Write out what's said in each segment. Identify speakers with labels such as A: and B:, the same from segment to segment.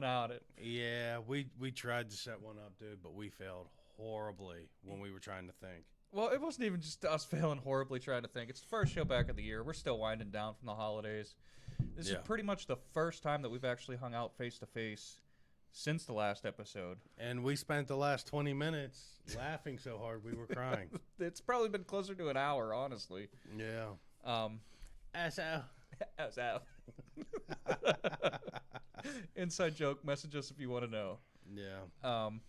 A: out it.
B: Yeah, we tried to set one up, dude, but we failed horribly when we were trying to think.
A: Well, it wasn't even just us failing horribly trying to think. It's the first show back of the year. We're still winding down from the holidays. This is
B: Yeah.
A: pretty much the first time that we've actually hung out face to face since the last episode.
B: And we spent the last 20 minutes laughing so hard we were crying.
A: It's probably been closer to an hour, honestly.
B: Yeah.
A: Um,
B: So.
A: as out. Inside joke. Message us if you want to know.
B: Yeah.
A: Um,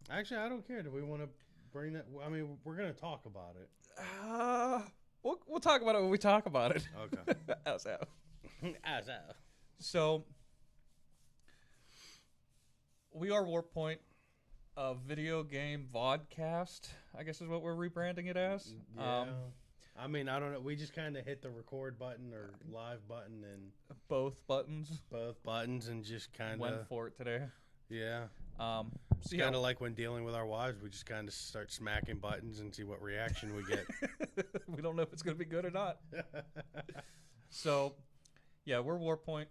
B: Actually, I don't care. Do we want to bring that? I mean, we're going to talk about it.
A: we'll talk about it when we talk about it.
B: Okay.
A: As out.
B: So.
A: So we are Warp Point, a video game vodcast, I guess is what we're rebranding it as.
B: Yeah. I mean, I don't know. We just kind of hit the record button or live button and
A: Both buttons
B: both buttons and just kind
A: went
B: of,
A: for it today.
B: yeah.
A: So
B: It's kind of like when dealing with our wives, we just kind of start smacking buttons and see what reaction we get.
A: we don't know if it's going to be good or not. So, yeah, we're Warp Point.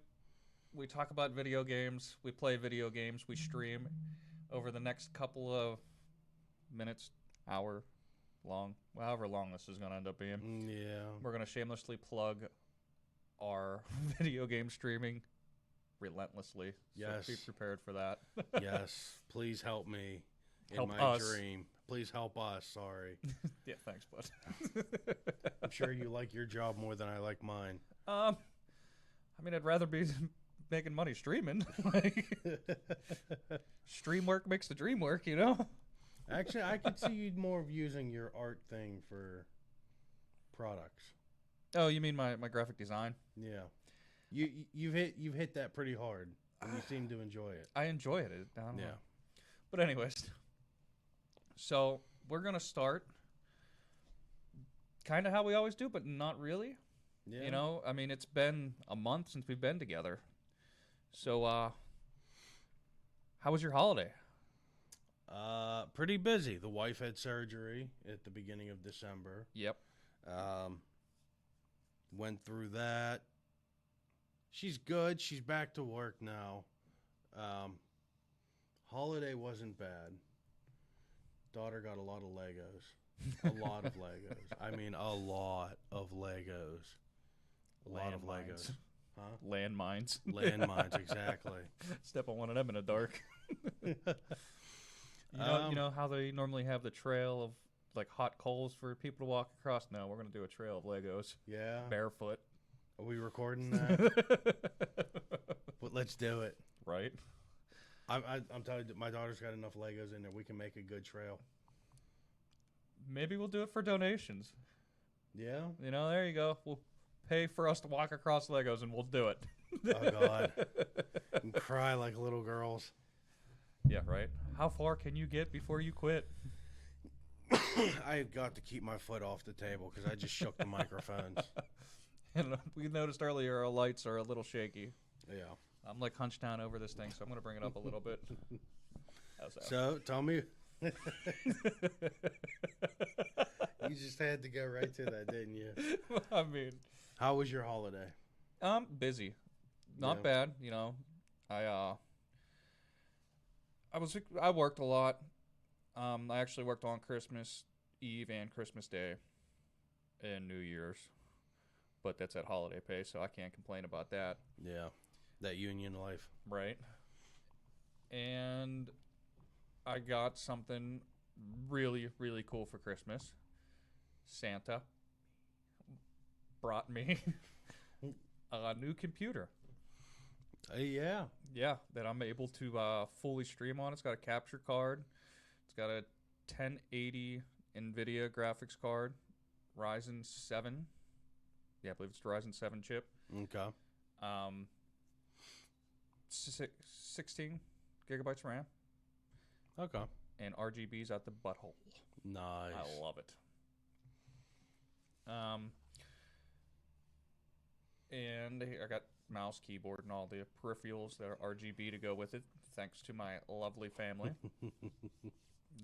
A: We talk about video games. We play video games. We stream over the next couple of minutes, hour long, however long this is going to end up being.
B: Yeah.
A: We're going to shamelessly plug our video game streaming relentlessly.
B: Yes.
A: So be prepared for that.
B: Yes. Please help me in
A: Help
B: my
A: us.
B: dream. Please help us. Sorry.
A: Yeah, thanks, bud.
B: I'm sure you like your job more than I like mine.
A: I mean, I'd rather be making money streaming. Like, stream work makes the dream work, you know?
B: Actually, I could see you more of using your art thing for products.
A: Oh, you mean my graphic design?
B: Yeah. You've hit that pretty hard, and you seem to enjoy it.
A: I enjoy it. I don't know.
B: Yeah.
A: But anyways, so we're going to start kind of how we always do, but not really.
B: Yeah.
A: You know, I mean, it's been a month since we've been together. So, how was your holiday?
B: Pretty busy. The wife had surgery at the beginning of December.
A: Yep.
B: Went through that. She's good. She's back to work now. Holiday wasn't bad. Daughter got a lot of Legos. A lot of Legos. I mean, a lot of Legos. A lot of
A: Landmines.
B: Legos. Huh?
A: Landmines.
B: Landmines, exactly.
A: Step on one of them in the dark. You know how they normally have the trail of like hot coals for people to walk across? No, we're gonna do a trail of Legos,
B: Yeah.
A: barefoot.
B: Are we recording that? But let's do it.
A: Right?
B: I'm telling you, my daughter's got enough Legos in there. We can make a good trail.
A: Maybe we'll do it for donations.
B: Yeah.
A: You know, there you go. We'll pay for us to walk across Legos, and we'll do it.
B: Oh God. And cry like little girls.
A: Yeah, right. How far can you get before you quit?
B: I got to keep my foot off the table because I just shook the microphones.
A: And we noticed earlier our lights are a little shaky.
B: Yeah.
A: I'm like hunched down over this thing, so I'm gonna bring it up a little bit. How's that?
B: So tell me. You just had to go right to that, didn't you?
A: I mean,
B: How was your holiday?
A: busy, not
B: Yeah.
A: bad. You know, I worked a lot. I actually worked on Christmas Eve and Christmas Day and New Year's, but that's at holiday pay, so I can't complain about that,
B: Yeah. That union life.
A: right? And I got something really, really cool for Christmas. Santa brought me a new computer.
B: Yeah.
A: Yeah, that I'm able to fully stream on. It's got a capture card. It's got a 1080 NVIDIA graphics card, Ryzen 7. Yeah, I believe it's the Ryzen 7 chip.
B: Okay.
A: 16 gigabytes RAM,
B: Okay.
A: and RGB's at the butthole.
B: Nice.
A: I love it. And I got mouse, keyboard, and all the peripherals that are RGB to go with it, thanks to my lovely family.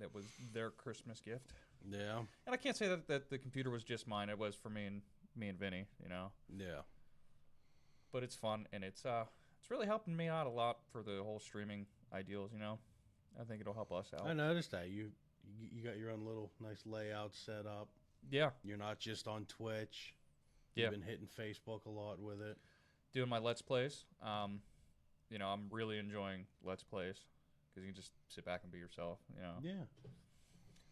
A: That was their Christmas gift.
B: Yeah.
A: And I can't say that the computer was just mine. It was for me and Vinny, you know.
B: Yeah.
A: But it's fun, and it's it's really helping me out a lot for the whole streaming ideals. I think it'll help us out.
B: I noticed that you got your own little nice layout set up.
A: Yeah,
B: You're not just on Twitch.
A: Yeah.
B: You've been hitting Facebook a lot with it.
A: doing my Let's Plays. I'm really enjoying Let's Plays because you can just sit back and be yourself.
B: Yeah.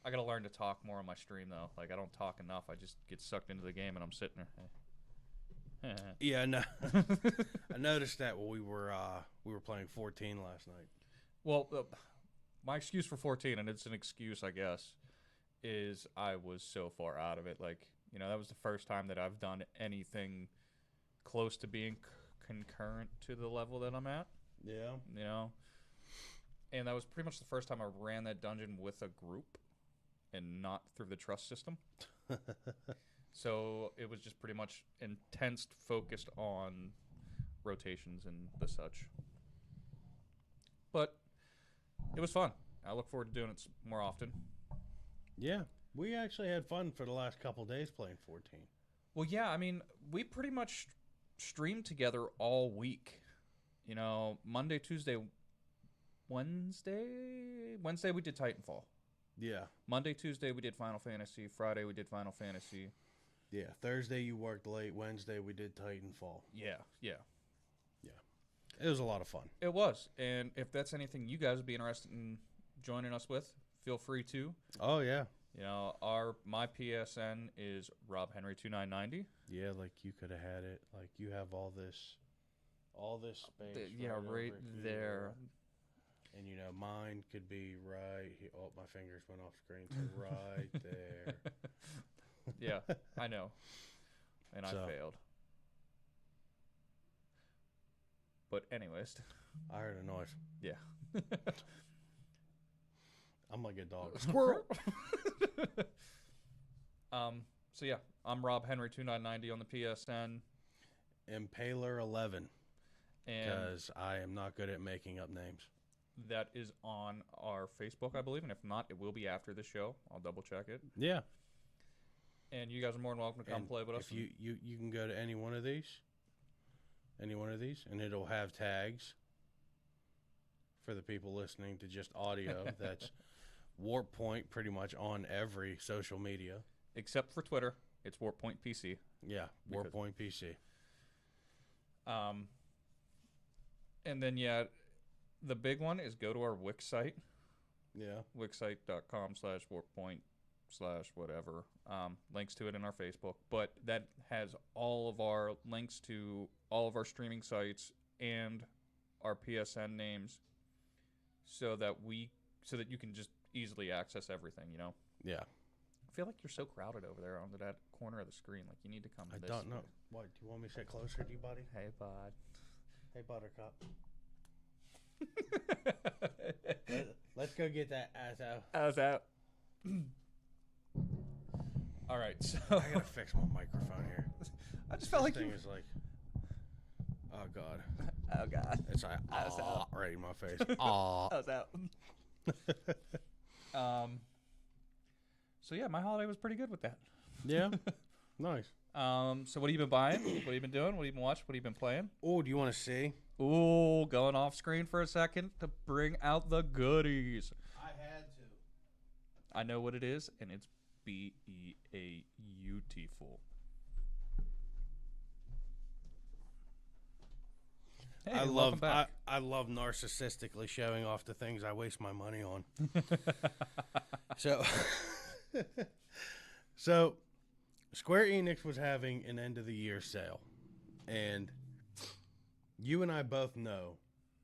A: I gotta learn to talk more on my stream though. Like I don't talk enough. I just get sucked into the game and I'm sitting there.
B: Yeah, no. I noticed that when we were playing 14 last night.
A: Well, my excuse for 14, and it's an excuse, I guess, is I was so far out of it. Like, that was the first time that I've done anything close to being concurrent to the level that I'm at.
B: Yeah.
A: And that was pretty much the first time I ran that dungeon with a group and not through the trust system. So it was just pretty much intense, focused on rotations and the such. But it was fun. I look forward to doing it more often.
B: Yeah. We actually had fun for the last couple days playing 14.
A: Well, yeah, I mean, we pretty much streamed together all week. Monday, Tuesday, Wednesday we did Titanfall.
B: Yeah.
A: Monday, Tuesday we did Final Fantasy. Friday we did Final Fantasy.
B: Yeah. Thursday you worked late. Wednesday we did Titanfall.
A: Yeah.
B: It was a lot of fun.
A: It was. And if that's anything you guys would be interested in joining us with, feel free to.
B: Oh, yeah.
A: My PSN is RobHenry2990.
B: Yeah, like you could have had it. Like you have all this space.
A: Right there.
B: And mine could be right here. Oh, my fingers went off screen. So right there.
A: Yeah, I know. And
B: So.
A: I failed. But anyways.
B: I heard a noise.
A: Yeah.
B: I'm like a dog.
A: Squirrel. So yeah, I'm RobHenry2990 on the PSN.
B: Impaler11.
A: And
B: Because I am not good at making up names.
A: that is on our Facebook, I believe. And if not, it will be after the show. I'll double check it.
B: Yeah.
A: And you guys are more than welcome to come
B: And
A: play with us.
B: If you can go to any one of these, and it'll have tags for the people listening to just audio. That's Warp Point pretty much on every social media.
A: Except for Twitter. It's Warp Point PC.
B: Yeah, Warp Point PC.
A: And then, the big one is go to our Wix site.
B: Yeah.
A: Wixsite.com/warppoint/whatever. Links to it in our Facebook. But that has all of our links to all of our streaming sites and our PSN names so that you can just easily access everything,
B: Yeah.
A: I feel like you're so crowded over there onto that corner of the screen. Like, you need to come
B: I
A: this
B: don't know.
A: way.
B: What, do you want me to sit closer to you, buddy?
A: Hey, bud.
B: Hey, Buttercup. Let's go get that ass out.
A: How's that? All right, so
B: I gotta fix my microphone here.
A: I just felt like
B: This
A: you.
B: thing is like, oh god,
A: Oh God.
B: it's like right in my face. Aw.
A: How's that? So yeah, my holiday was pretty good with that.
B: Yeah, nice.
A: So what have you been buying? What have you been doing? What have you been watching? What have you been playing?
B: Oh, do you want to see?
A: Ooh, going off screen for a second to bring out the goodies.
B: I had to.
A: I know what it is, and it's beautiful. Hey,
B: I
A: welcome
B: love
A: back.
B: I love narcissistically showing off the things I waste my money on. So Square Enix was having an end of the year sale, and you and I both know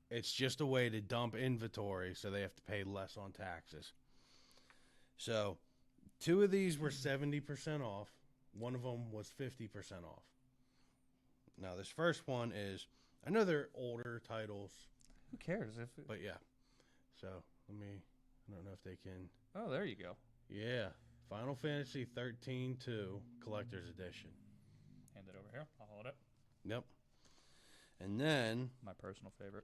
B: it's just a way to dump inventory so they have to pay less on taxes. So 2 of these were 70% off. One of them was 50% off. Now this first one is, I know they're older titles,
A: Who cares if?
B: but yeah. So I don't know if they can.
A: Oh, there you go.
B: Yeah, Final Fantasy 13-2 Collector's Edition.
A: Hand it over here. I'll hold it.
B: Yep. And then
A: My personal favorite.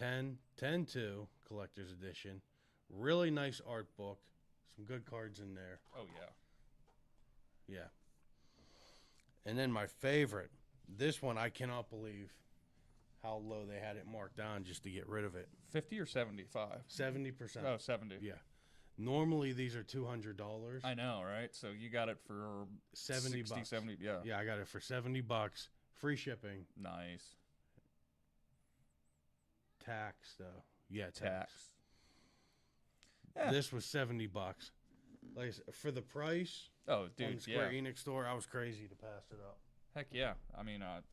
B: 10-2 Collector's Edition. Really nice art book. Some good cards in there.
A: Oh yeah.
B: Yeah. And then my favorite. This one I cannot believe how low they had it marked down just to get rid of it.
A: 50 or 75?
B: 70%.
A: Oh, 70.
B: Yeah. Normally these are $200.
A: I know, right? So you got it for
B: 70
A: 60,
B: bucks.
A: 70, yeah.
B: Yeah, I got it for $70. Free shipping.
A: Nice.
B: Tax though. Yeah,
A: Tax. Yeah.
B: This was $70. Like I said, for the price
A: Oh,
B: on
A: dude,
B: the Square
A: yeah.
B: Enix store, I was crazy to pass it up.
A: Heck yeah. I mean, if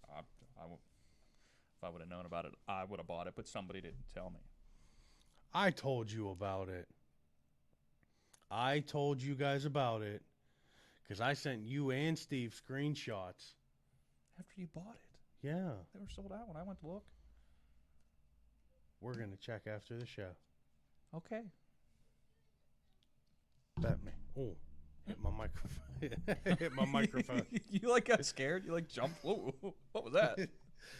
A: I would have known about it, I would have bought it, but somebody didn't tell me.
B: I told you about it. I told you guys about it because I sent you and Steve screenshots.
A: After you bought it.
B: Yeah,
A: They were sold out when I went to look.
B: we're gonna check after the show.
A: Okay.
B: Bet me. Oh, hit my microphone. Hit my microphone.
A: You like got scared? You like jumped? Whoa, what was that?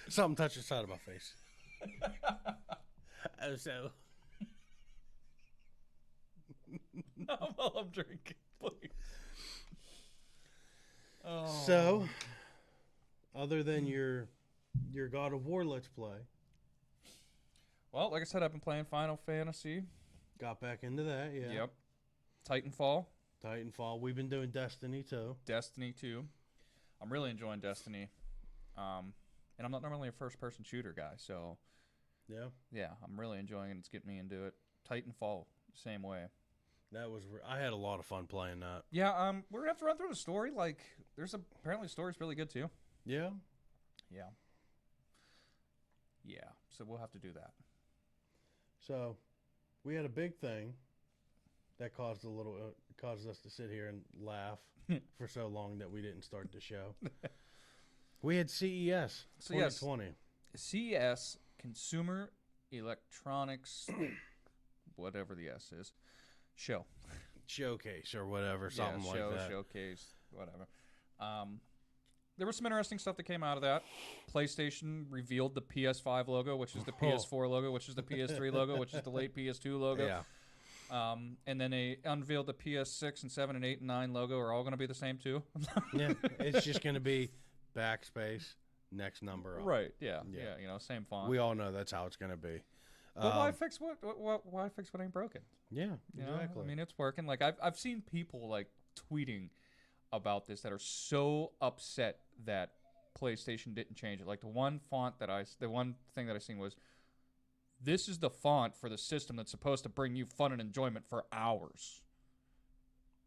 B: Something touched the side of my face. Oh, so.
A: While I'm drinking, please. Oh.
B: So, other than your God of War Let's Play,
A: Well, like I said, I've been playing Final Fantasy.
B: got back into that. Yeah.
A: Yep. Titanfall.
B: Titanfall. We've been doing Destiny too.
A: Destiny 2. I'm really enjoying Destiny. And I'm not normally a first-person shooter guy, so
B: Yeah.
A: yeah, I'm really enjoying it. It's getting me into it. Titanfall, same way.
B: That was. I had a lot of fun playing that.
A: Yeah, we're gonna have to run through the story. Like, apparently the story's really good too.
B: Yeah.
A: Yeah. Yeah. So we'll have to do that.
B: So, we had a big thing that caused caused us to sit here and laugh for so long that we didn't start the show. We had CES
A: So, yes.
B: 2020.
A: CES, Consumer Electronics, whatever the S is, show.
B: Showcase or whatever, something
A: yeah,
B: like that.
A: Showcase, whatever. There was some interesting stuff that came out of that. PlayStation revealed the PS5 logo, which is the PS4 logo, which is the PS3 logo, which is the late PS2 logo.
B: Yeah.
A: And then they unveiled the PS6 and 7 and 8 and 9 logo are all going to be the same too.
B: Yeah. It's just going to be backspace, next number up.
A: Right. Yeah.
B: Yeah.
A: Yeah. You know, same font.
B: We all know that's how it's going to be.
A: But why fix what? Why fix what ain't broken?
B: Yeah,
A: You know?
B: exactly.
A: I mean, it's working. Like I've seen people like tweeting about this that are so upset that PlayStation didn't change it. Like the one thing that I seen was, this is the font for the system that's supposed to bring you fun and enjoyment for hours.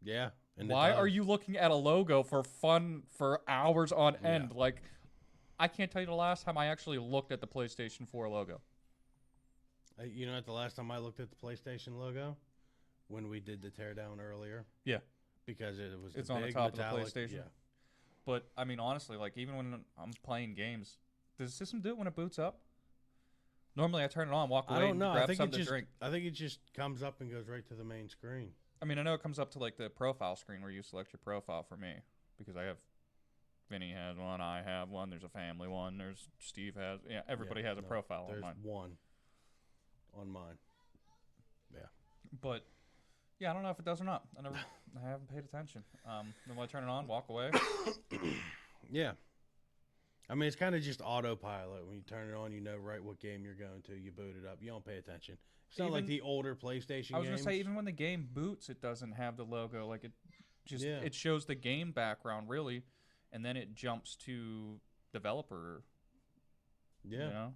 B: Yeah. And it
A: Why
B: does.
A: are you looking at a logo for fun for hours on end?
B: Yeah.
A: Like, I can't tell you the last time I actually looked at the PlayStation 4 logo.
B: You know, at the last time I looked at the PlayStation logo, when we did the teardown earlier.
A: Yeah.
B: Because it's
A: It's
B: the
A: on the
B: big
A: top of the
B: metallic,
A: PlayStation.
B: Yeah.
A: But, I mean, honestly, like, even when I'm playing games, does the system do it when it boots up? Normally, I turn it on, walk away,
B: I don't know.
A: grab
B: I think
A: something to drink.
B: I think it just comes up and goes right to the main screen.
A: I mean, I know it comes up to, like, the profile screen where you select your profile for me. Because I have... Vinny has one, I have one, there's a family one, there's Steve has... Yeah, everybody has a profile on
B: There's
A: mine.
B: one on mine. Yeah.
A: But... Yeah, I don't know if it does or not. I haven't paid attention. Then when I turn it on, walk away.
B: Yeah. I mean, it's kind of just autopilot. When you turn it on, you know right what game you're going to. You boot it up. You don't pay attention. It's not like
A: Even-
B: the older PlayStation
A: I was
B: games.
A: gonna say, even when the game boots, it doesn't have the logo. Like it just
B: Yeah.
A: it shows the game background really, and then it jumps to developer.
B: Yeah.
A: You know?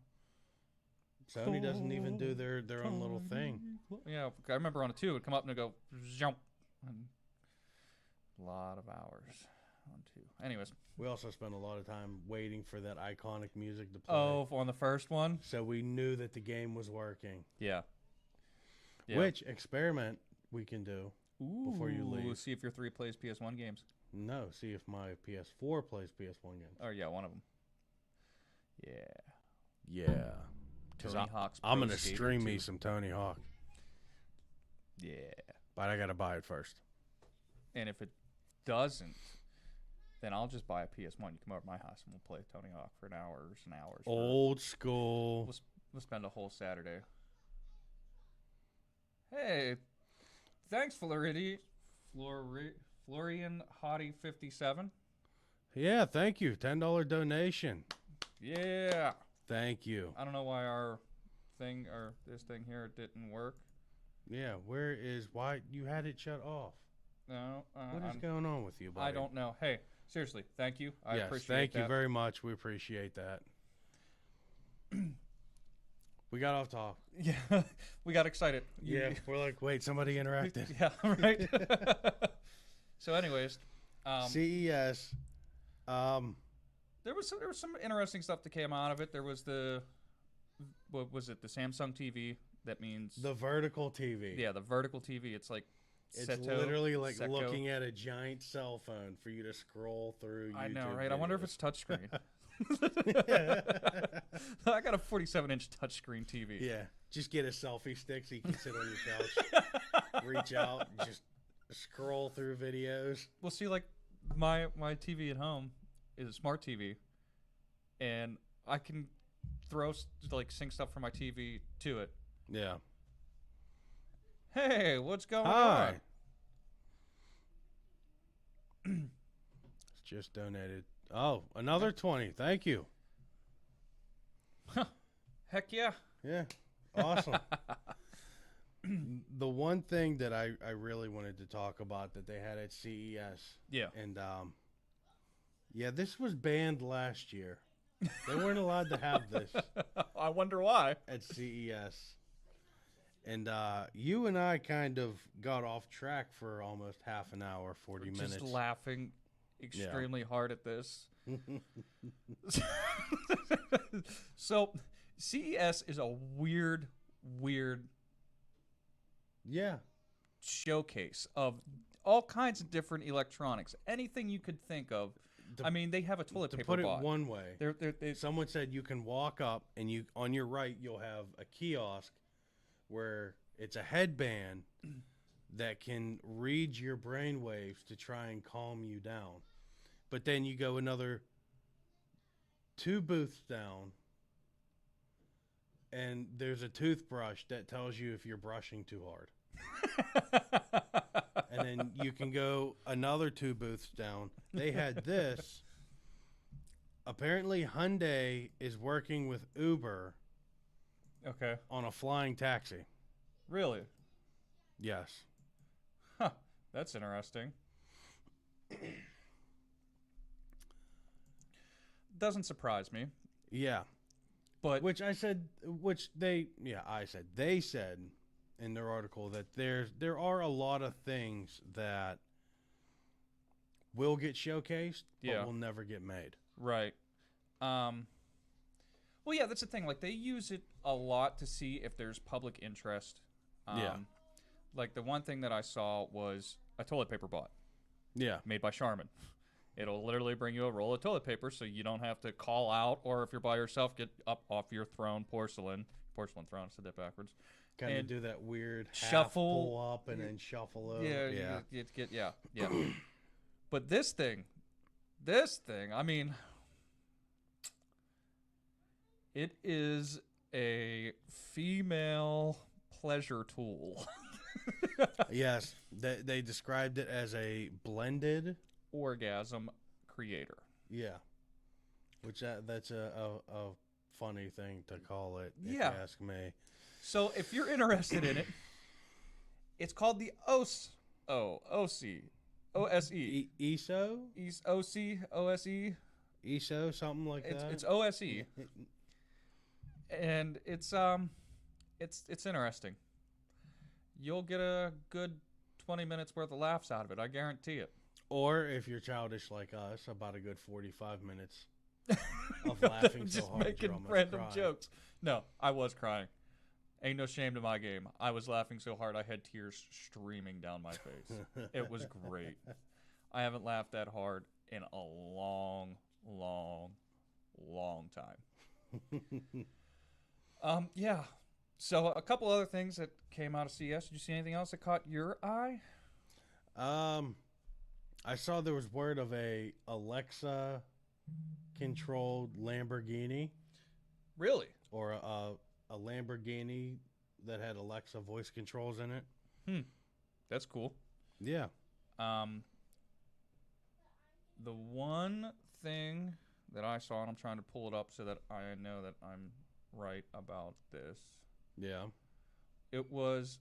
B: Sony doesn't even do their own little thing.
A: Yeah, I remember on a 2, it'd come up and it'd go jump. And a lot of hours on 2. Anyways.
B: We also spent a lot of time waiting for that iconic music to play.
A: Oh, on the first one.
B: So we knew that the game was working.
A: Yeah. Yeah.
B: Which experiment we can do. before you
A: Ooh,
B: leave.
A: See if your 3 plays PS1 games.
B: No, see if my PS4 plays PS1 games.
A: Oh yeah, one of them. Yeah.
B: Yeah. 'Cause
A: Tony Hawk's
B: I'm
A: Pro
B: going to
A: Skater
B: stream
A: 2.
B: me some Tony Hawk.
A: Yeah.
B: But I got to buy it first.
A: And if it doesn't, then I'll just buy a PS1. You come over to my house and we'll play Tony Hawk for an hours and hours.
B: Old school.
A: We'll spend a whole Saturday. Hey, thanks, Florian Hottie 57.
B: Yeah, thank you. $10 donation.
A: Yeah.
B: Thank you.
A: I don't know why our thing or this thing here didn't work.
B: Yeah, why you had it shut off?
A: No,
B: What is going on with you, buddy?
A: I don't know. Hey, seriously, thank you. I
B: Yes,
A: appreciate
B: thank
A: that.
B: you very much. We appreciate that. We got off topic.
A: Yeah, we got excited.
B: Yeah, we're like, wait, somebody interacted.
A: Yeah, right. So, anyways,
B: CES.
A: there was some interesting stuff that came out of it. There was what was it? The Samsung TV. That means
B: The vertical TV.
A: Yeah, the vertical TV. It's like
B: It's
A: Seto,
B: literally like
A: Seco.
B: looking at a giant cell phone for you to scroll through YouTube
A: I know, right? I wonder if
B: videos.
A: it's touchscreen. I got a 47-inch touchscreen TV.
B: Yeah, just get a selfie stick so you can sit on your couch, reach out, and just scroll through videos.
A: Well, see, like my TV at home is a smart TV, and I can sync stuff from my TV to it.
B: Yeah.
A: Hey, what's going
B: Hi. It's just donated. Oh, another 20. Thank you.
A: on? Heck yeah.
B: Yeah. Awesome. The one thing that I really wanted to talk about that they had at CES.
A: Yeah.
B: And yeah, this was banned last year. They weren't allowed to have this
A: I wonder why.
B: at CES. And you and I kind of got off track for almost half an hour, 40 minutes.
A: Just laughing extremely hard at this. So, CES is a weird
B: Yeah.
A: showcase of all kinds of different electronics. Anything you could think of. I mean, they have a toilet
B: To
A: paper
B: put it
A: bot.
B: one way,
A: They
B: someone said you can walk up and you on your right you'll have a kiosk where it's a headband that can read your brain waves to try and calm you down. But then you go another 2 booths down and there's a toothbrush that tells you if you're brushing too hard. And then you can go another 2 booths down. They had this. Apparently Hyundai is working with Uber
A: Okay.
B: on a flying taxi.
A: Really?
B: Yes.
A: Huh. That's interesting. Doesn't surprise me,
B: Yeah.
A: but
B: They said in their article that there are a lot of things that will get showcased, but
A: Yeah.
B: will never get made.
A: right. Well, yeah, that's the thing. Like, they use it a lot to see if there's public interest.
B: Yeah.
A: Like, the one thing that I saw was a toilet paper bot
B: Yeah.
A: made by Charmin. It'll literally bring you a roll of toilet paper so you don't have to call out, or if you're by yourself, get up off your throne, porcelain throne, I said that backwards.
B: Kind of
A: And
B: do that weird half
A: shuffle-
B: pull up and then shuffle over.
A: Yeah, yeah. But this thing, I mean, it is a female pleasure tool.
B: Yes. They described it as a blended.
A: Orgasm creator.
B: Yeah. Which that's a funny thing to call it, if
A: Yeah.
B: you ask me.
A: So if you're interested in it, it's called the OSE.
B: ESO?
A: OSE.
B: ESO, something like that.
A: It's OSE. And it's interesting. You'll get a good 20 minutes worth of laughs out of it, I guarantee it.
B: Or if you're childish like us, about a good 45 minutes of laughing so
A: Just
B: hard
A: making
B: you're almost
A: random
B: crying.
A: jokes. No, I was crying. Ain't no shame to my game. I was laughing so hard I had tears streaming down my face. It was great. I haven't laughed that hard in a long time. Yeah. So a couple other things that came out of CES. Did you see anything else that caught your eye?
B: I saw there was word of a Alexa controlled Lamborghini,
A: Really?
B: or a Lamborghini that had Alexa voice controls in it.
A: That's cool.
B: Yeah.
A: The one thing that I saw, and I'm trying to pull it up so that I know that I'm right about this.
B: Yeah.
A: It was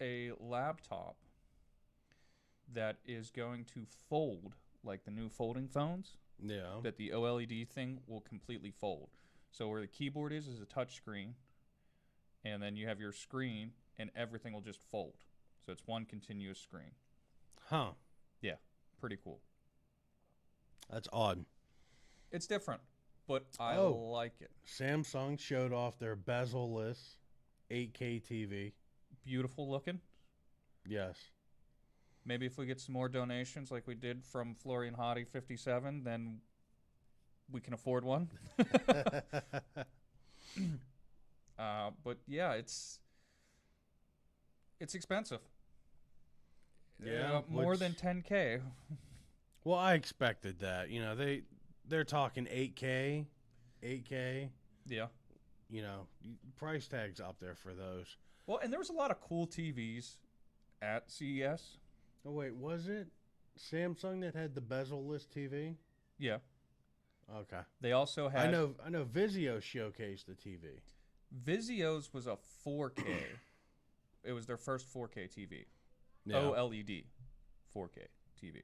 A: a laptop that is going to fold like the new folding phones.
B: Yeah.
A: That the OLED thing will completely fold. So where the keyboard is a touch screen, and then you have your screen, and everything will just fold. So it's one continuous screen.
B: Huh.
A: Yeah, pretty cool.
B: That's odd.
A: It's different, but I
B: Oh.
A: like it.
B: Samsung showed off their bezel-less 8K TV.
A: Beautiful looking.
B: Yes.
A: Maybe if we get some more donations like we did from Florian Hottie 57, then we can afford one. But yeah, it's expensive.
B: Yeah,
A: more
B: which-
A: than 10K.
B: Well, I expected that. You know, they're talking 8K.
A: Yeah.
B: You know, price tags up there for those.
A: Well, and there was a lot of cool TVs at CES.
B: Oh wait, was it Samsung that had the bezel-less TV?
A: Yeah.
B: Okay.
A: They also had
B: I know Vizio showcased the TV.
A: Vizio's was a 4K. It was their first 4K TV.
B: Yeah.
A: OLED 4K TV.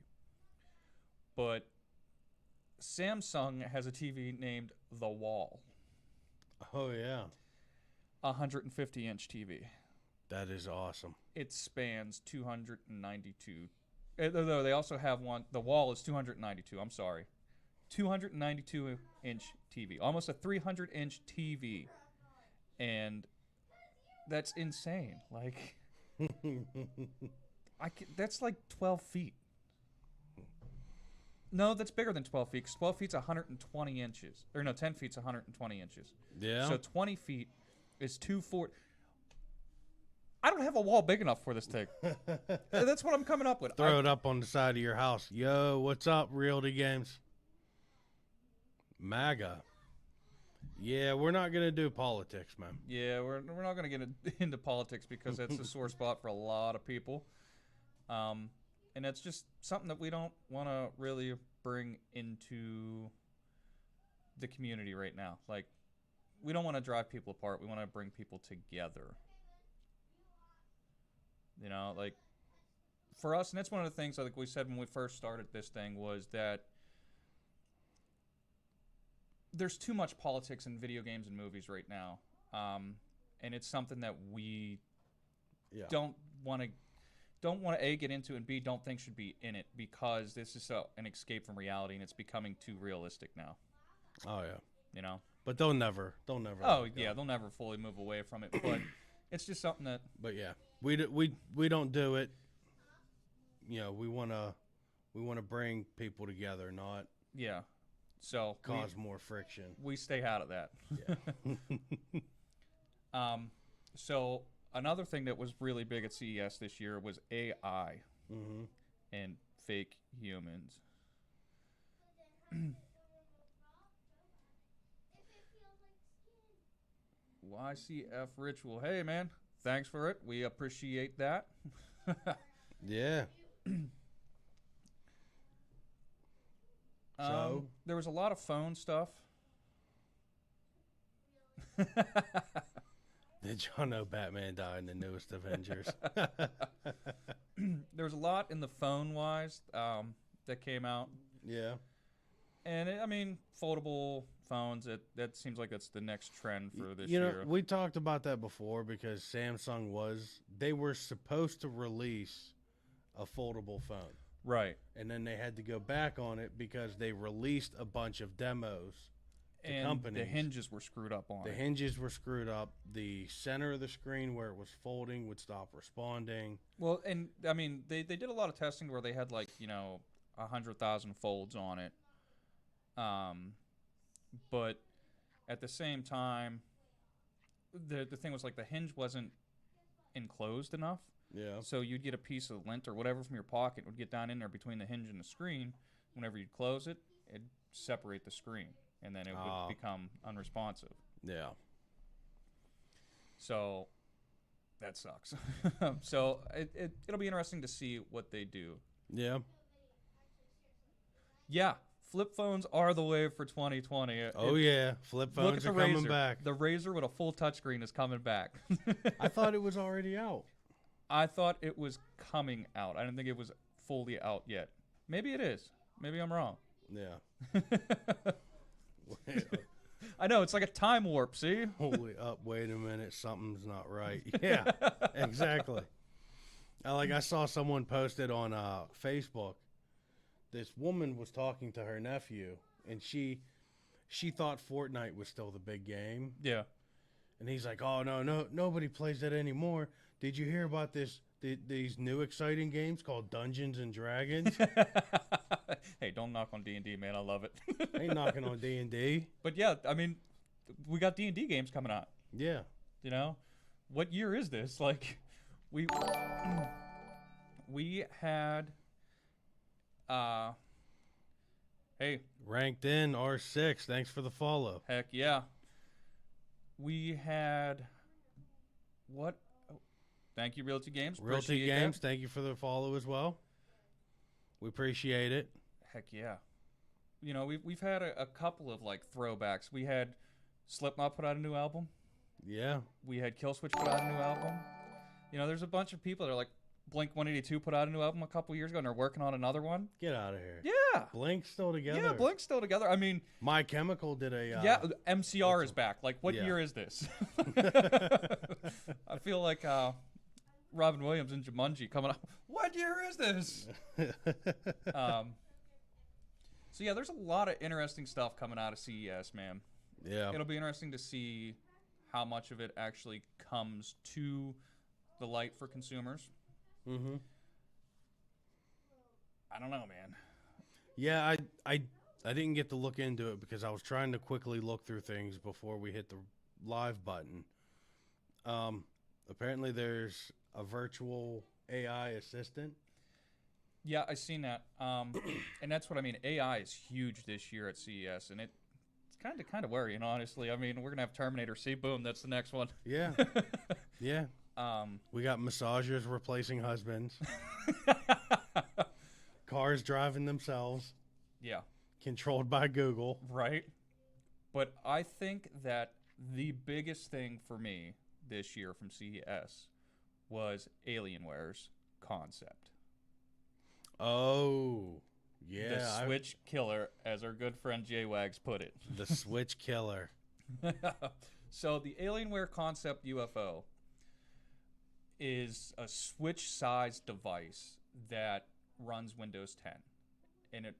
A: But Samsung has a TV named The Wall,
B: Oh yeah.
A: 150-inch TV.
B: That is awesome.
A: It spans 292. No, they also have one. The Wall is 292. I'm sorry. 292-inch TV. Almost a 300-inch TV. And that's insane. Like, that's like 12 feet. No, that's bigger than 12 feet. 'Cause 12 feet's 120 inches. Or no, 10 feet's 120 inches.
B: Yeah.
A: So 20 feet is 240. I don't have a wall big enough for this thing. That's what I'm coming up with.
B: Throw it up on the side of your house. Yo, what's up, Realty Games? MAGA. Yeah, we're not gonna do politics, man.
A: Yeah, we're not going to get into politics because that's a sore spot for a lot of people. And it's just something that we don't want to really bring into the community right now. Like, we don't want to drive people apart. We want to bring people together. You know, like, for us, and that's one of the things like we said when we first started this thing was that there's too much politics in video games and movies right now. And it's something that we
B: Yeah.
A: don't want to A, get into, and B, don't think should be in it because this is an escape from reality and it's becoming too realistic now,
B: Oh yeah.
A: you know?
B: But they'll never.
A: Oh,
B: let it go.
A: yeah, they'll never fully move away from it, but it's just something that,
B: But yeah, we don't do it. You know, we wanna bring people together, not
A: yeah. So
B: cause more friction.
A: we stay out of that.
B: Yeah.
A: So another thing that was really big at CES this year was AI
B: Mm-hmm.
A: and fake humans. YCF Ritual. Hey, man. Thanks for it. We appreciate that.
B: Yeah. So?
A: There was a lot of phone stuff.
B: Did y'all know Batman died in the newest Avengers?
A: There was a lot in the phone-wise that came out.
B: Yeah.
A: And, I mean, foldable phones, that seems like that's the next trend for this
B: You know,
A: year.
B: we talked about that before because Samsung they were supposed to release a foldable phone.
A: Right.
B: And then they had to go back on it because they released a bunch of demos to
A: And
B: companies.
A: the hinges were screwed up on
B: The
A: it.
B: hinges were screwed up. The center of the screen where it was folding would stop responding.
A: Well, and, I mean, they did a lot of testing where they had, like, 100,000 folds on it. But at the same time, the thing was, like, the hinge wasn't enclosed enough.
B: Yeah.
A: So you'd get a piece of lint or whatever from your pocket would get down in there between the hinge and the screen. Whenever you'd close it, it'd separate the screen, and then it would become unresponsive.
B: Yeah.
A: So that sucks. So it'll be interesting to see what they do.
B: Yeah.
A: Yeah, flip phones are the wave for 2020.
B: Oh yeah, flip
A: Look at
B: phones
A: the
B: are coming
A: Razor.
B: back.
A: The Razor with a full touchscreen is coming back.
B: I thought it was already out.
A: I thought it was coming out. I didn't think it was fully out yet. Maybe it is. Maybe I'm wrong.
B: Yeah.
A: I know, it's like a time warp, see?
B: Holy up, wait a minute, something's not right. Yeah, exactly. I saw someone posted on Facebook. This woman was talking to her nephew, and she thought Fortnite was still the big game.
A: Yeah.
B: And he's like, "Oh no, nobody plays that anymore. Did you hear about these new exciting games called Dungeons and Dragons?"
A: Hey, don't knock on D&D, man. I love it.
B: Ain't knocking on D&D.
A: But yeah, I mean, we got D&D games coming out.
B: Yeah.
A: You know, what year is this? Like, we had, hey,
B: Ranked in R6. Thanks for the follow.
A: heck yeah, we had what? Oh, thank you, Realty Games.
B: Realty
A: Appreciate
B: Games,
A: that.
B: thank you for the follow as well. We appreciate it.
A: Heck yeah. You know, we've had a couple of like throwbacks. We had Slipknot put out a new album.
B: Yeah.
A: We had Killswitch put out a new album. You know, there's a bunch of people that are like, Blink 182 put out a new album a couple years ago, and they're working on another one.
B: Get out of here.
A: Yeah.
B: Blink's still together.
A: Yeah, Blink's still together. I mean,
B: My Chemical did a
A: yeah, MCR is back. Like, what
B: Yeah.
A: year is this? I feel like Robin Williams and Jumanji coming up. What year is this? So yeah, there's a lot of interesting stuff coming out of CES, man.
B: Yeah.
A: It'll be interesting to see how much of it actually comes to the light for consumers.
B: Mm-hmm.
A: I don't know, man.
B: Yeah, I didn't get to look into it because I was trying to quickly look through things before we hit the live button. Apparently there's a virtual AI assistant.
A: Yeah, I seen that. And that's what I mean. AI is huge this year at CES, and it's kind of worrying, honestly. I mean, we're gonna have Terminator C. Boom, that's the next one.
B: Yeah. Yeah. We got massagers replacing husbands. Cars driving themselves,
A: Yeah,
B: controlled by Google.
A: right. But I think that the biggest thing for me this year from CES was Alienware's concept.
B: Oh, yeah.
A: The Switch Killer, as our good friend J-Wags put it.
B: The Switch Killer.
A: So the Alienware concept UFO is a Switch-sized device that runs Windows 10. And it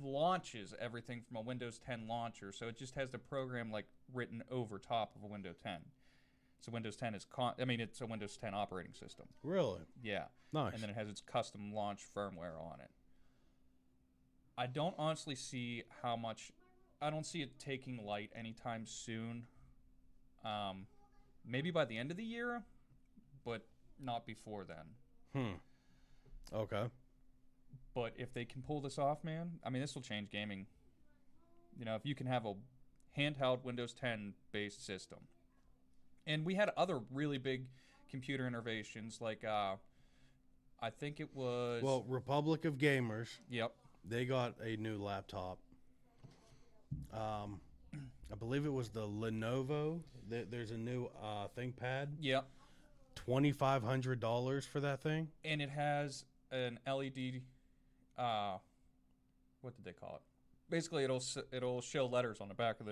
A: launches everything from a Windows 10 launcher, so it just has the program like written over top of a Windows 10. So Windows 10 is it's a Windows 10 operating system.
B: Really?
A: Yeah.
B: Nice.
A: And then it has its custom launch firmware on it. I don't honestly see I don't see it taking light anytime soon. Maybe by the end of the year, but not before then.
B: Okay.
A: But if they can pull this off, man, I mean, this will change gaming. You know, if you can have a handheld Windows 10 based system. And we had other really big computer innovations, like I think it was.
B: Well, Republic of Gamers,
A: Yep.
B: they got a new laptop. I believe it was the Lenovo. There's a new ThinkPad.
A: Yep.
B: $2,500 for that thing.
A: And it has an LED. What did they call it? Basically, it'll show letters on the back of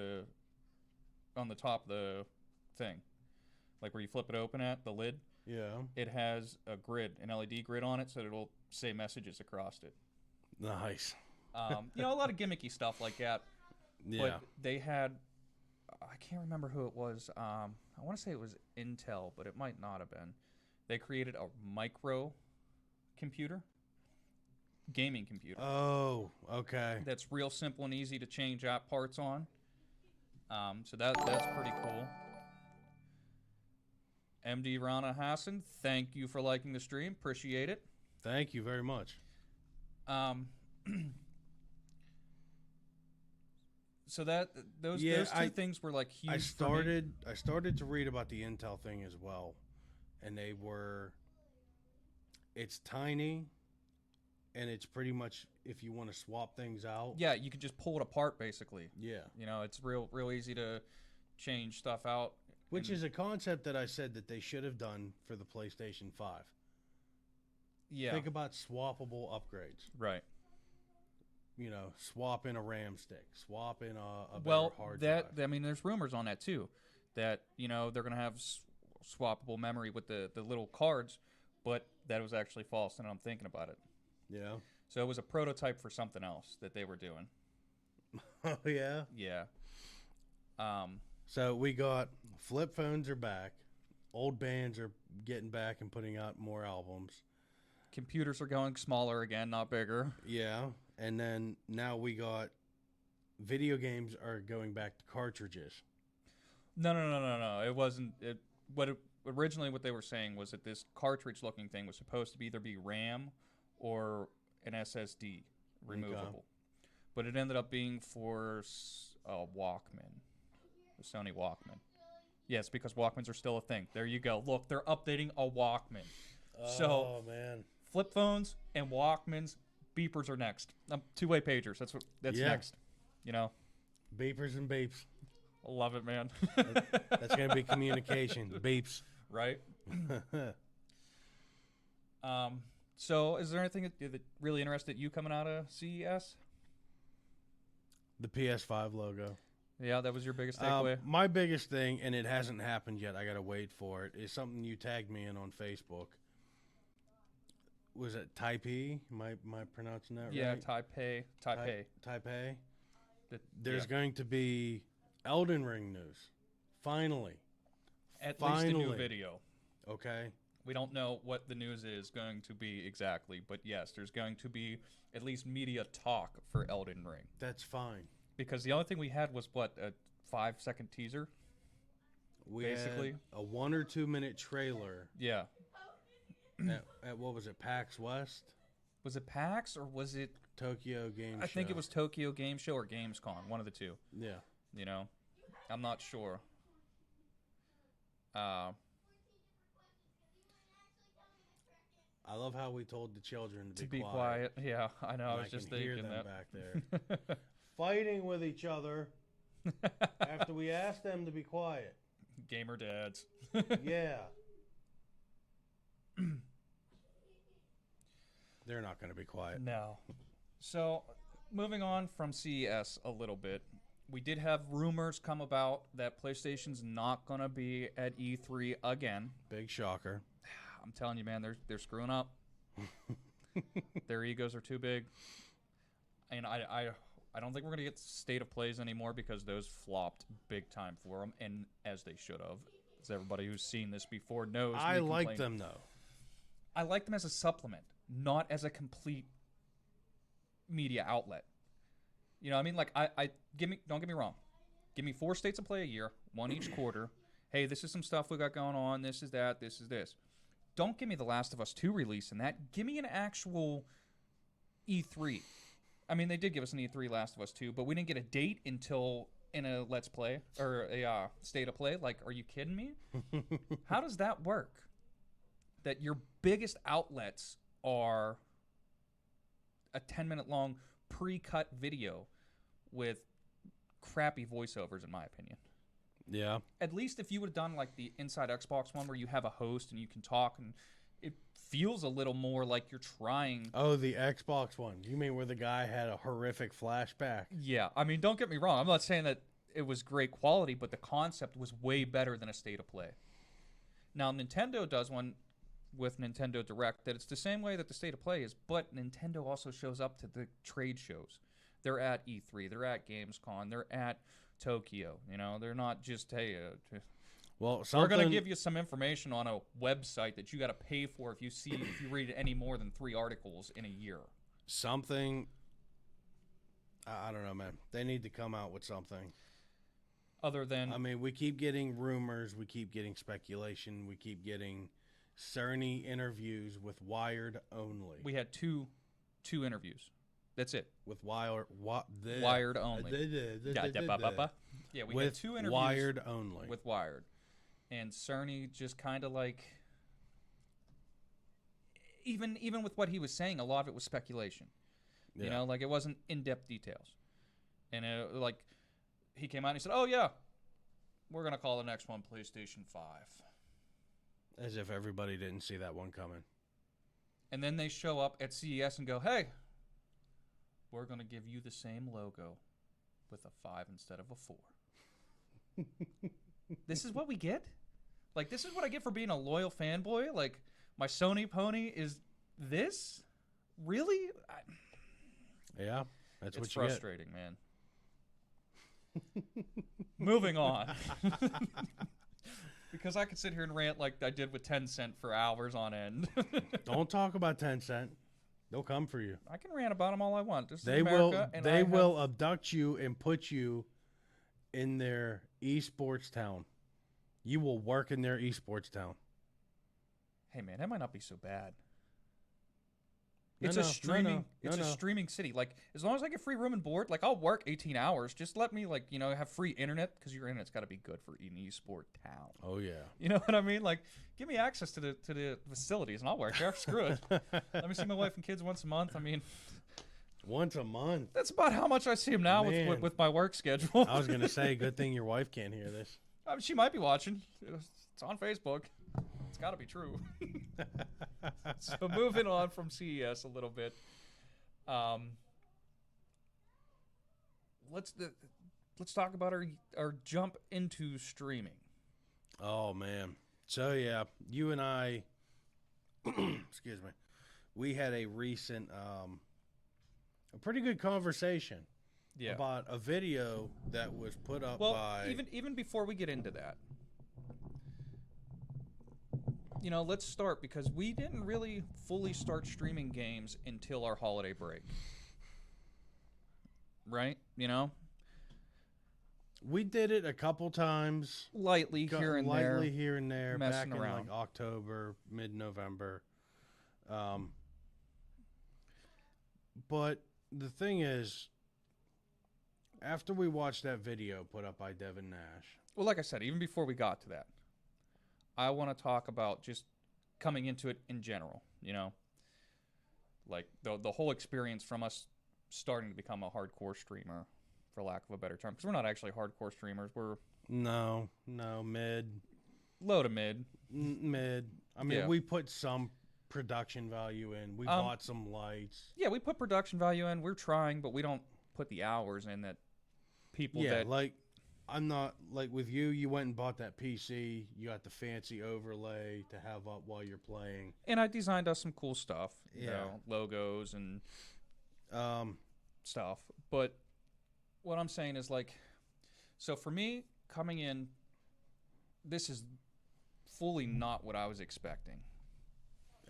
A: on the top of the thing, like where you flip it open at the lid.
B: Yeah.
A: It has a grid, an LED grid on it, so it'll say messages across it.
B: Nice.
A: You know, a lot of gimmicky stuff like that.
B: Yeah.
A: But they had, I can't remember who it was. I want to say it was Intel, but it might not have been. They created a micro computer, gaming computer.
B: Oh, okay.
A: That's real simple and easy to change app parts on. So that's pretty cool. MD Rana Hassan, thank you for liking the stream. Appreciate it.
B: Thank you very much.
A: So those
B: Yeah,
A: two things were like huge.
B: I
A: for me.
B: started to read about the Intel thing as well, and it's tiny, and it's pretty much if you want to swap things out.
A: Yeah, you can just pull it apart basically.
B: Yeah.
A: You know, it's real easy to change stuff out.
B: Which
A: and-
B: is a concept that I said that they should have done for the PlayStation 5.
A: yeah,
B: Think about swappable upgrades.
A: right.
B: You know, swap in a RAM stick, swap in a better
A: Well,
B: hard drive.
A: I mean, there's rumors on that too, that you know they're gonna have swappable memory with the little cards, but that was actually false. And I'm thinking about it.
B: Yeah.
A: So it was a prototype for something else that they were doing.
B: Oh, yeah.
A: Yeah.
B: So we got flip phones are back. Old bands are getting back and putting out more albums.
A: Computers are going smaller again, not bigger.
B: Yeah. And then now we got video games are going back to cartridges.
A: No. It wasn't. Originally what they were saying was that this cartridge-looking thing was supposed to either be RAM or an SSD removable, but it ended up being for a Walkman, the Sony Walkman. Yes, because Walkmans are still a thing. There you go. Look, they're updating a Walkman.
B: Oh, man.
A: Flip phones and Walkmans, beepers are next. Two-way pagers. That's
B: Yeah.
A: next. You know,
B: Beepers and beeps.
A: I love it, man.
B: That's going to be communication. Beeps.
A: Right. So, is there anything that really interested you coming out of CES?
B: The PS5 logo.
A: Yeah, that was your biggest takeaway.
B: My biggest thing, and it hasn't happened yet, I got to wait for it, is something you tagged me in on Facebook. Was it Taipei? Am I pronouncing that
A: Yeah,
B: right?
A: Taipei.
B: Taipei.
A: That-
B: There's
A: yeah.
B: going to be Elden Ring news. Finally.
A: At least a new
B: finally.
A: video.
B: Okay.
A: We don't know what the news is going to be exactly, but yes, there's going to be at least media talk for Elden Ring.
B: That's fine.
A: Because the only thing we had was, what, a 5-second teaser?
B: We
A: Basically.
B: had a 1 or 2 minute trailer
A: Yeah.
B: at what was it, PAX West?
A: Was it PAX or was it...
B: Tokyo Game Show.
A: I think it was Tokyo Game Show or Gamescom, one of the two.
B: Yeah.
A: You know? I'm not sure.
B: I love how we told the children
A: To be quiet. Yeah, I know. I was just
B: can hear
A: thinking
B: them
A: that.
B: back there. Fighting with each other after we asked them to be quiet.
A: Gamer dads.
B: Yeah. They're not going to be quiet.
A: No. So, moving on from CES a little bit, we did have rumors come about that PlayStation's not going to be at E3 again.
B: Big shocker.
A: I'm telling you, man, they're screwing up. Their egos are too big. And I don't think we're going to get state of plays anymore because those flopped big time for them, and as they should have. As everybody who's seen this before knows.
B: I
A: we
B: like
A: complain.
B: them, though.
A: I like them as a supplement, not as a complete media outlet. You know what I mean? Like, don't get me wrong. Give me 4 states of play a year, 1 each quarter. Hey, this is some stuff we got going on. This is that. This is this. Don't give me The Last of Us 2 release in that. Give me an actual E3. I mean, they did give us an E3 Last of Us 2, but we didn't get a date until in a Let's Play or a state of play. Like, are you kidding me? How does that work? That your biggest outlets are a 10-minute long pre-cut video with crappy voiceovers, in my opinion.
B: Yeah.
A: At least if you would have done like the Inside Xbox one where you have a host and you can talk, and it feels a little more like you're trying.
B: Oh, the Xbox one. You mean where the guy had a horrific flashback?
A: Yeah, I mean, don't get me wrong. I'm not saying that it was great quality, but the concept was way better than a state of play. Now, Nintendo does one with Nintendo Direct that it's the same way that the state of play is, but Nintendo also shows up to the trade shows. They're at E3, they're at Gamescom, they're at Tokyo. You know, they're not just, hey,
B: Well,
A: we're going to give you some information on a website that you got to pay for if you read any more than 3 articles in a year.
B: something. I don't know, man. They need to come out with something.
A: Other than,
B: I mean, we keep getting rumors, we keep getting speculation, we keep getting Cerny interviews with Wired only.
A: we had two interviews. That's it.
B: With Wired
A: Only. Yeah, we had 2 interviews
B: Wired only.
A: with Wired. And Cerny just kind of like, even with what he was saying, a lot of it was speculation.
B: Yeah.
A: You know, like it wasn't in-depth details. And like he came out and he said, "Oh yeah, we're gonna call the next one PlayStation 5."
B: As if everybody didn't see that one coming.
A: And then they show up at CES and go, "Hey, we're gonna give you the same logo with a 5 instead of a 4." This is what we get? Like, this is what I get for being a loyal fanboy? Like, my Sony pony is this? Really?
B: Yeah, that's
A: It's
B: what you get.
A: frustrating, man. Moving on. Because I could sit here and rant like I did with Tencent for hours on end.
B: Don't talk about Tencent. They'll come for you.
A: I can rant about them all I want. This is
B: They
A: America,
B: will.
A: and
B: They will abduct you and put you in their esports town. You will work in their esports town.
A: Hey man, that might not be so bad.
B: No,
A: It's
B: no,
A: a streaming.
B: no,
A: It's
B: no.
A: a streaming city. Like as long as I get free room and board, like I'll work 18 hours. Just let me like have free internet because your internet's got to be good for an esport town.
B: Oh yeah.
A: You know what I mean? Like give me access to the facilities and I'll work there. Screw it. Let me see my wife and kids once a month. I mean,
B: Once a month.
A: that's about how much I see them now
B: Man.
A: with my work schedule.
B: I was gonna say, good thing your wife can't hear this.
A: She might be watching. It's on Facebook. It's got to be true. So moving on from CES a little bit. Let's talk about our jump into streaming.
B: Oh man. So yeah, you and I, excuse me, we had a recent, a pretty good conversation
A: Yeah.
B: about a video that was put up
A: Well,
B: by.
A: even before we get into that, let's start because we didn't really fully start streaming games until our holiday break. Right?
B: We did it a couple times.
A: Lightly here and there.
B: Lightly here and there.
A: messing
B: Back in
A: around.
B: like October, mid-November. But the thing is, after we watched that video put up by Devin Nash.
A: Well, like I said, even before we got to that, I want to talk about just coming into it in general, like the whole experience from us starting to become a hardcore streamer, for lack of a better term, because we're not actually hardcore streamers. We're
B: No, mid.
A: low to mid.
B: Mid. I mean,
A: Yeah.
B: we put some production value in. We bought some lights.
A: Yeah, we put production value in. We're trying, but we don't put the hours in that people
B: Yeah,
A: that...
B: like, I'm not, like, with you, you went and bought that PC. You got the fancy overlay to have up while you're playing.
A: And I designed us some cool stuff,
B: Yeah.
A: logos and
B: Um,
A: stuff. But what I'm saying is, like, so for me, coming in, this is fully not what I was expecting.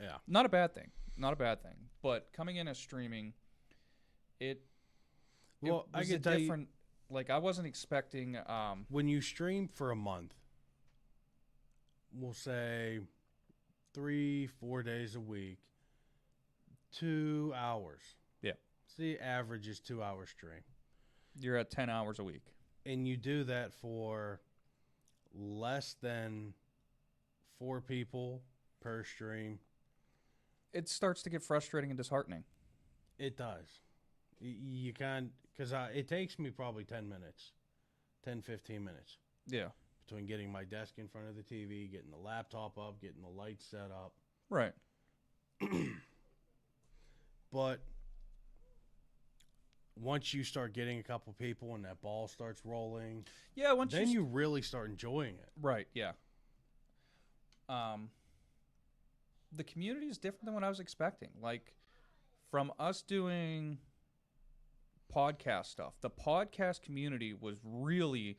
B: yeah.
A: Not a bad thing. Not a bad thing. But coming in as streaming,
B: Well, I
A: was
B: can
A: a
B: tell you,
A: different... Like, I wasn't expecting...
B: when you stream for a month, we'll say 3-4 days a week, 2 hours.
A: Yeah.
B: See, average is 2 hour stream.
A: You're at 10 hours a week.
B: And you do that for less than 4 people per stream.
A: It starts to get frustrating and disheartening.
B: It does. You can't, because it takes me probably 10 minutes, 10-15 minutes
A: Yeah.
B: between getting my desk in front of the TV, getting the laptop up, getting the lights set up.
A: Right.
B: But once you start getting a couple people and that ball starts rolling,
A: Yeah, once
B: then you really start enjoying it.
A: Right, yeah. The community is different than what I was expecting. Like, from us doing podcast stuff, the podcast community was really,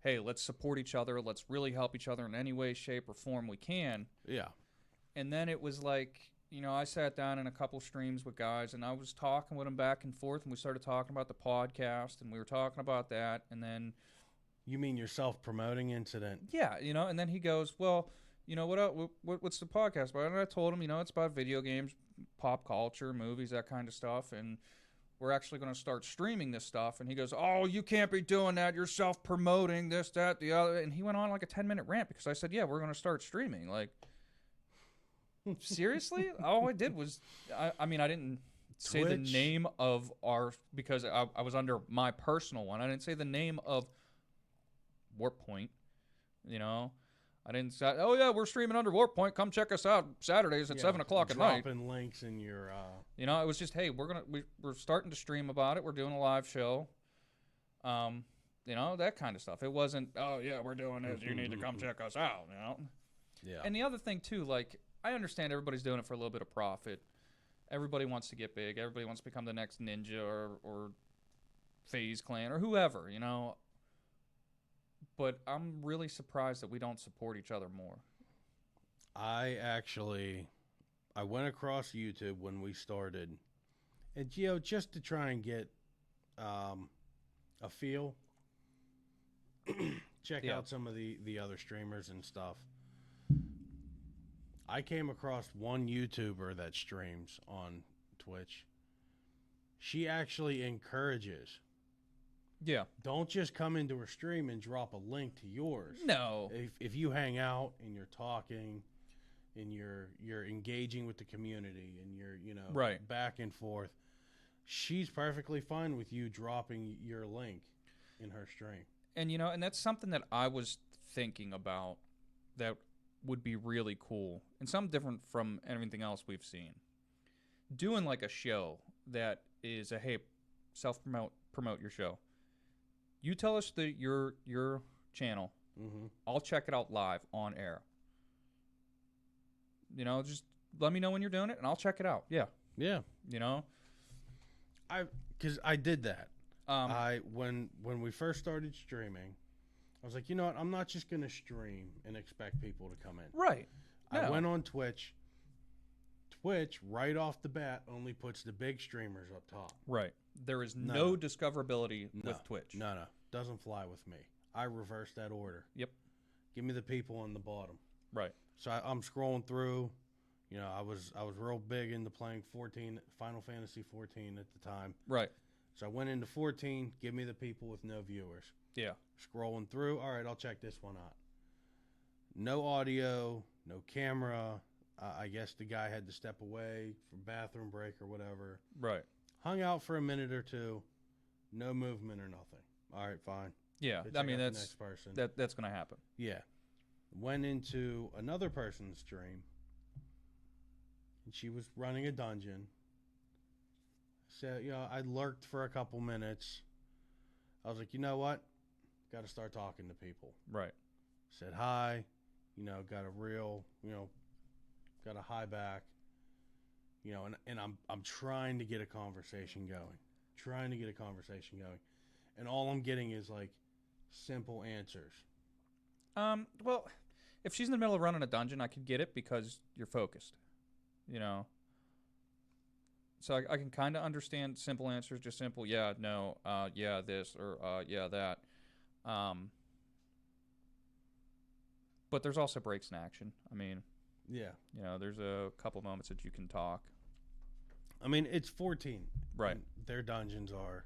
A: hey, let's support each other. Let's really help each other in any way, shape, or form we can.
B: Yeah.
A: And then it was like, I sat down in a couple streams with guys, and I was talking with them back and forth, and we started talking about the podcast, and we were talking about that, and then...
B: You mean your self-promoting incident?
A: Yeah, and then he goes, well, what's the podcast about? And I told him, it's about video games, pop culture, movies, that kind of stuff, and we're actually going to start streaming this stuff. And he goes, oh, you can't be doing that. You're self-promoting this, that, the other. And he went on like a 10-minute rant because I said, yeah, we're going to start streaming. Like, Seriously? All I did was, I mean, I didn't say the
B: Twitch?
A: name of our, because I was under my personal one. I didn't say the name of Warp Point, you know? I didn't say, oh yeah, we're streaming under Warp Point. Come check us out Saturdays at 7 o'clock at night.
B: Dropping links in your.
A: You know, it was just, hey, we're starting to stream about it. We're doing a live show. You know, that kind of stuff. It wasn't, oh yeah, we're doing this. You need to come check us out, you know?
B: Yeah.
A: And the other thing too, like, I understand everybody's doing it for a little bit of profit. Everybody wants to get big. Everybody wants to become the next Ninja or FaZe Clan or whoever, you know? But I'm really surprised that we don't support each other more.
B: I went across YouTube when we started, and just to try and get a feel, check
A: Yeah.
B: out some of the other streamers and stuff. I came across one YouTuber that streams on Twitch. She actually encourages.
A: Yeah.
B: Don't just come into her stream and drop a link to yours.
A: No.
B: If you hang out and you're talking and you're engaging with the community and you're
A: Right.
B: back and forth, she's perfectly fine with you dropping your link in her stream.
A: And, you know, and that's something that I was thinking about that would be really cool and something different from everything else we've seen. Doing like a show that is a, hey, promote your show. You tell us your channel.
B: Mm-hmm.
A: I'll check it out live on air. You know, just let me know when you're doing it and I'll check it out. Yeah.
B: Yeah,
A: You know?
B: because I did that.
A: Um,
B: When we first started streaming, I was like, you know what? I'm not just gonna stream and expect people to come in.
A: right.
B: I
A: No.
B: went on Twitch. Twitch, right off the bat, only puts the big streamers up top.
A: Right. There is
B: No.
A: no discoverability
B: No.
A: with Twitch.
B: No, doesn't fly with me. I reversed that order.
A: Yep.
B: Give me the people on the bottom.
A: Right.
B: So I'm scrolling through. You know, I was real big into playing Final Fantasy 14 at the time.
A: Right.
B: So I went into 14. Give me the people with no viewers.
A: Yeah.
B: Scrolling through. All right, I'll check this one out. No audio, no camera. I guess the guy had to step away for bathroom break or whatever.
A: Right.
B: Hung out for a minute or two. No movement or nothing. All right, fine.
A: Yeah.
B: Go
A: I
B: check
A: mean,
B: out the
A: that's
B: next person.
A: that's going to happen.
B: Yeah. Went into another person's stream. And she was running a dungeon. So, I lurked for a couple minutes. I was like, you know what? Got to start talking to people.
A: Right.
B: Said hi. Got a real, got a hi back. And I'm trying to get a conversation going. And all I'm getting is like simple answers.
A: Well, if she's in the middle of running a dungeon, I could get it because you're focused. You know. So I can kind of understand simple answers, just simple, yeah, no, yeah, this, or yeah, that. But there's also breaks in action. I mean,
B: Yeah.
A: there's a couple moments that you can talk.
B: I mean, it's 14.
A: Right.
B: And their dungeons are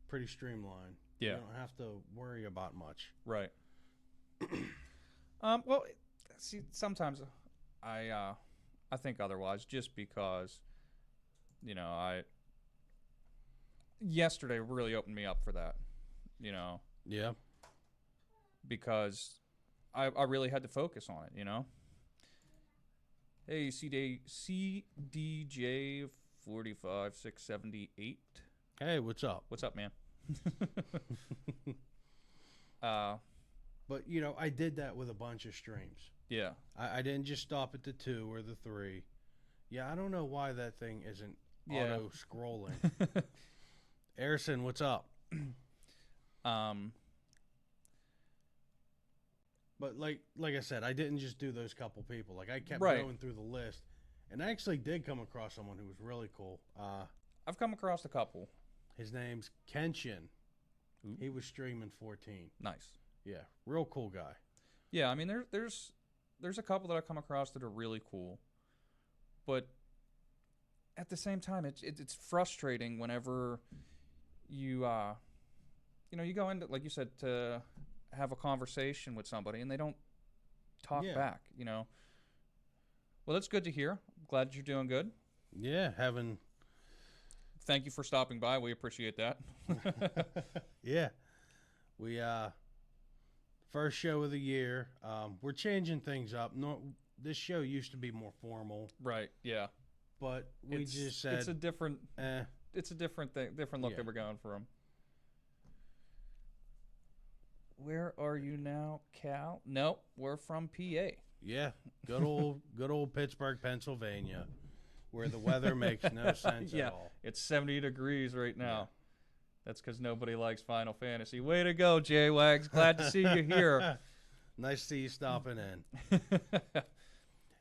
B: pretty streamlined.
A: Yeah.
B: You don't have to worry about much.
A: Right. Well, see, sometimes I think otherwise, just because, yesterday really opened me up for that,
B: Yeah.
A: because I really had to focus on it, Hey, CDJ 45678.
B: Hey, what's up?
A: What's up, man?
B: But, I did that with a bunch of streams.
A: Yeah.
B: I didn't just stop at the 2 or the 3. Yeah, I don't know why that thing isn't
A: Yeah.
B: auto-scrolling. Arison, what's up? But like I said, I didn't just do those couple people. Like I kept
A: Right.
B: going through the list, and I actually did come across someone who was really cool.
A: I've come across a couple.
B: His name's Kenshin.
A: Ooh.
B: He was streaming 14.
A: Nice.
B: Yeah, real cool guy.
A: Yeah, I mean, there's a couple that I come across that are really cool, but at the same time, it's frustrating whenever you you go into, like you said, to have a conversation with somebody and they don't talk
B: Yeah.
A: back. Well, that's good to hear. Glad you're doing good.
B: Yeah, having
A: Thank you for stopping by. We appreciate that.
B: yeah. We first show of the year. We're changing things up. No, this show used to be more formal,
A: Right. Yeah.
B: but we just said
A: it's a different
B: eh,
A: it's a different thing, different look
B: Yeah.
A: that we're going for 'em. Where are you now, Cal? Nope, we're from PA.
B: yeah, good old Pittsburgh, Pennsylvania, where the weather makes no sense
A: Yeah.
B: at all.
A: It's 70 degrees right now. That's because nobody likes Final Fantasy. Way to go, J-Wags. Glad to see you here.
B: Nice to see you stopping in.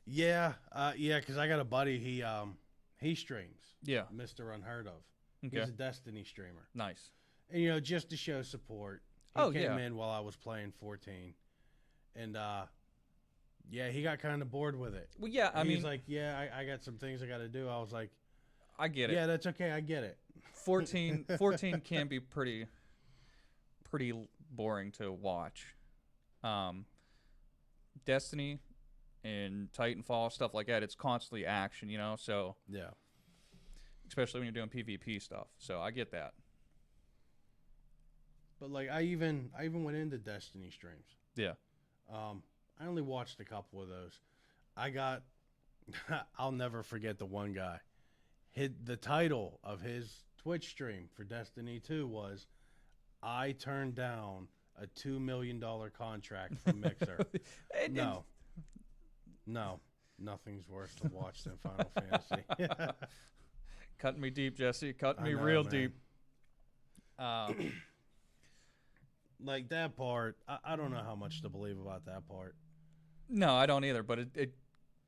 B: Yeah, because I got a buddy. He streams.
A: Yeah.
B: Mr. Unheard of.
A: Okay.
B: He's a Destiny streamer,
A: Nice.
B: and just to show support. He
A: Oh,
B: came
A: yeah.
B: in while I was playing 14, and yeah, he got kind of bored with it.
A: Well, yeah, I
B: He's
A: mean,
B: like, yeah, I got some things I got to do. I was like,
A: I get it.
B: yeah, that's okay, I get it.
A: 14 can be pretty boring to watch. Destiny and Titanfall, stuff like that, it's constantly action, so
B: Yeah,
A: especially when you're doing PvP stuff. So I get that.
B: but like I even went into Destiny streams.
A: Yeah.
B: I only watched a couple of those. I got, I'll never forget the one guy. The title of his Twitch stream for Destiny 2 was, "I turned down a $2 million contract from Mixer." No, nothing's worse to watch than Final Fantasy.
A: Cutting me deep, Jesse. Cutting
B: I
A: me
B: know,
A: real
B: man.
A: deep.
B: Like that part, I don't know how much to believe about that part.
A: No, I don't either, but it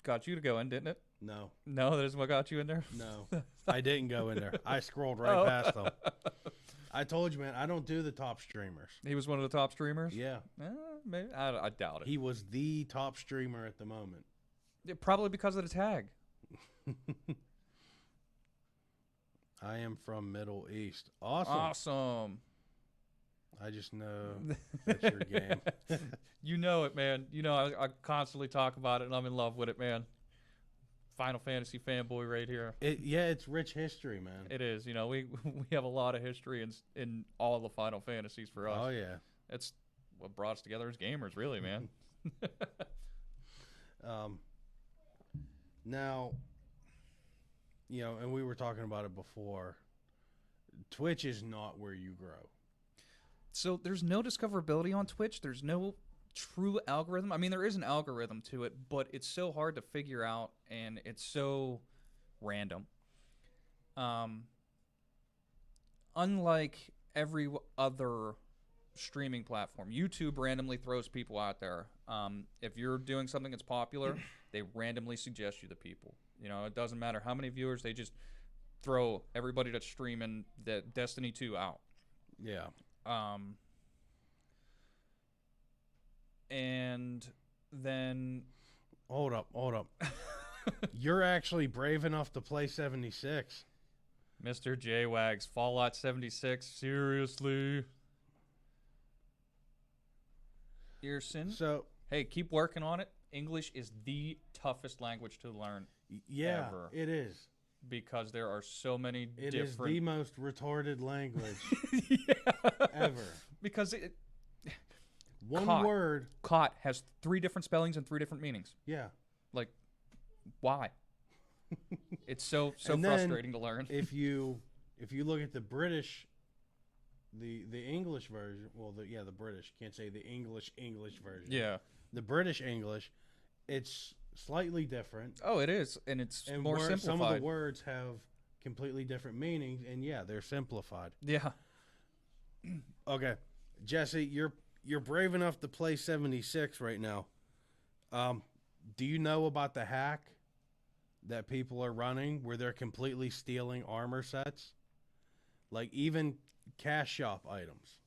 A: got you to go in, didn't it?
B: No,
A: No, that is what got you in there?
B: no, I didn't go in there. I scrolled right
A: Oh.
B: past them. I told you, man, I don't do the top streamers.
A: He was one of the top streamers?
B: Yeah,
A: Maybe. I doubt it.
B: he was the top streamer at the moment.
A: Yeah, probably because of the tag.
B: I am from Middle East. Awesome.
A: Awesome.
B: I just know that's your game.
A: You know it, man. I constantly talk about it, and I'm in love with it, man. Final Fantasy fanboy right here.
B: It's rich history, man.
A: It is. We we have a lot of history in all the Final Fantasies for us.
B: Oh yeah.
A: It's what brought us together as gamers, really, man.
B: Now, and we were talking about it before. Twitch is not where you grow.
A: So there's no discoverability on Twitch. There's no true algorithm. I mean, there is an algorithm to it, but it's so hard to figure out, and it's so random. Unlike every other streaming platform, YouTube randomly throws people out there. If you're doing something that's popular, they randomly suggest you to people. It doesn't matter how many viewers, they just throw everybody that's streaming the Destiny 2 out.
B: Yeah.
A: And then
B: Hold up. You're actually brave enough to play 76.
A: Mr. J-Wags, Fallout 76, seriously? Earson?
B: So,
A: Hey, keep working on it. English is the toughest language to learn
B: yeah,
A: Ever.
B: it is.
A: because there are so many
B: It is
A: different...
B: the most retarded language
A: Yeah.
B: ever.
A: Because
B: One
A: Caught.
B: word.
A: caught has 3 different spellings and 3 different meanings.
B: Yeah.
A: Like, why? It's so
B: And then
A: frustrating to learn.
B: If you look at the British, the English version, the British, can't say the English version.
A: Yeah.
B: The British English, it's slightly different.
A: Oh, it is, and it's
B: And
A: more simplified.
B: some of the words have completely different meanings, and yeah, they're simplified.
A: Yeah.
B: Okay, Jesse, you're brave enough to play 76 right now. Do you know about the hack that people are running where they're completely stealing armor sets? Like even cash shop items.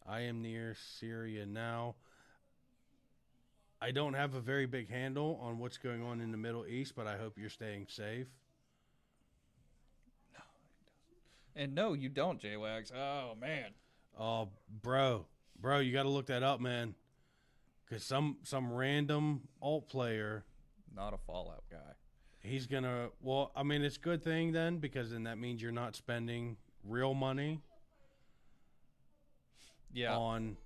B: I am near Syria now. I don't have a very big handle on what's going on in the Middle East, but I hope you're staying safe.
A: And no, you don't, J-Wags. Oh, man.
B: Oh, bro, you got to look that up, man. Because some random alt player,
A: Not a Fallout guy.
B: he's gonna. Well, I mean, it's a good thing then, because then that means you're not spending real money
A: Yeah.
B: on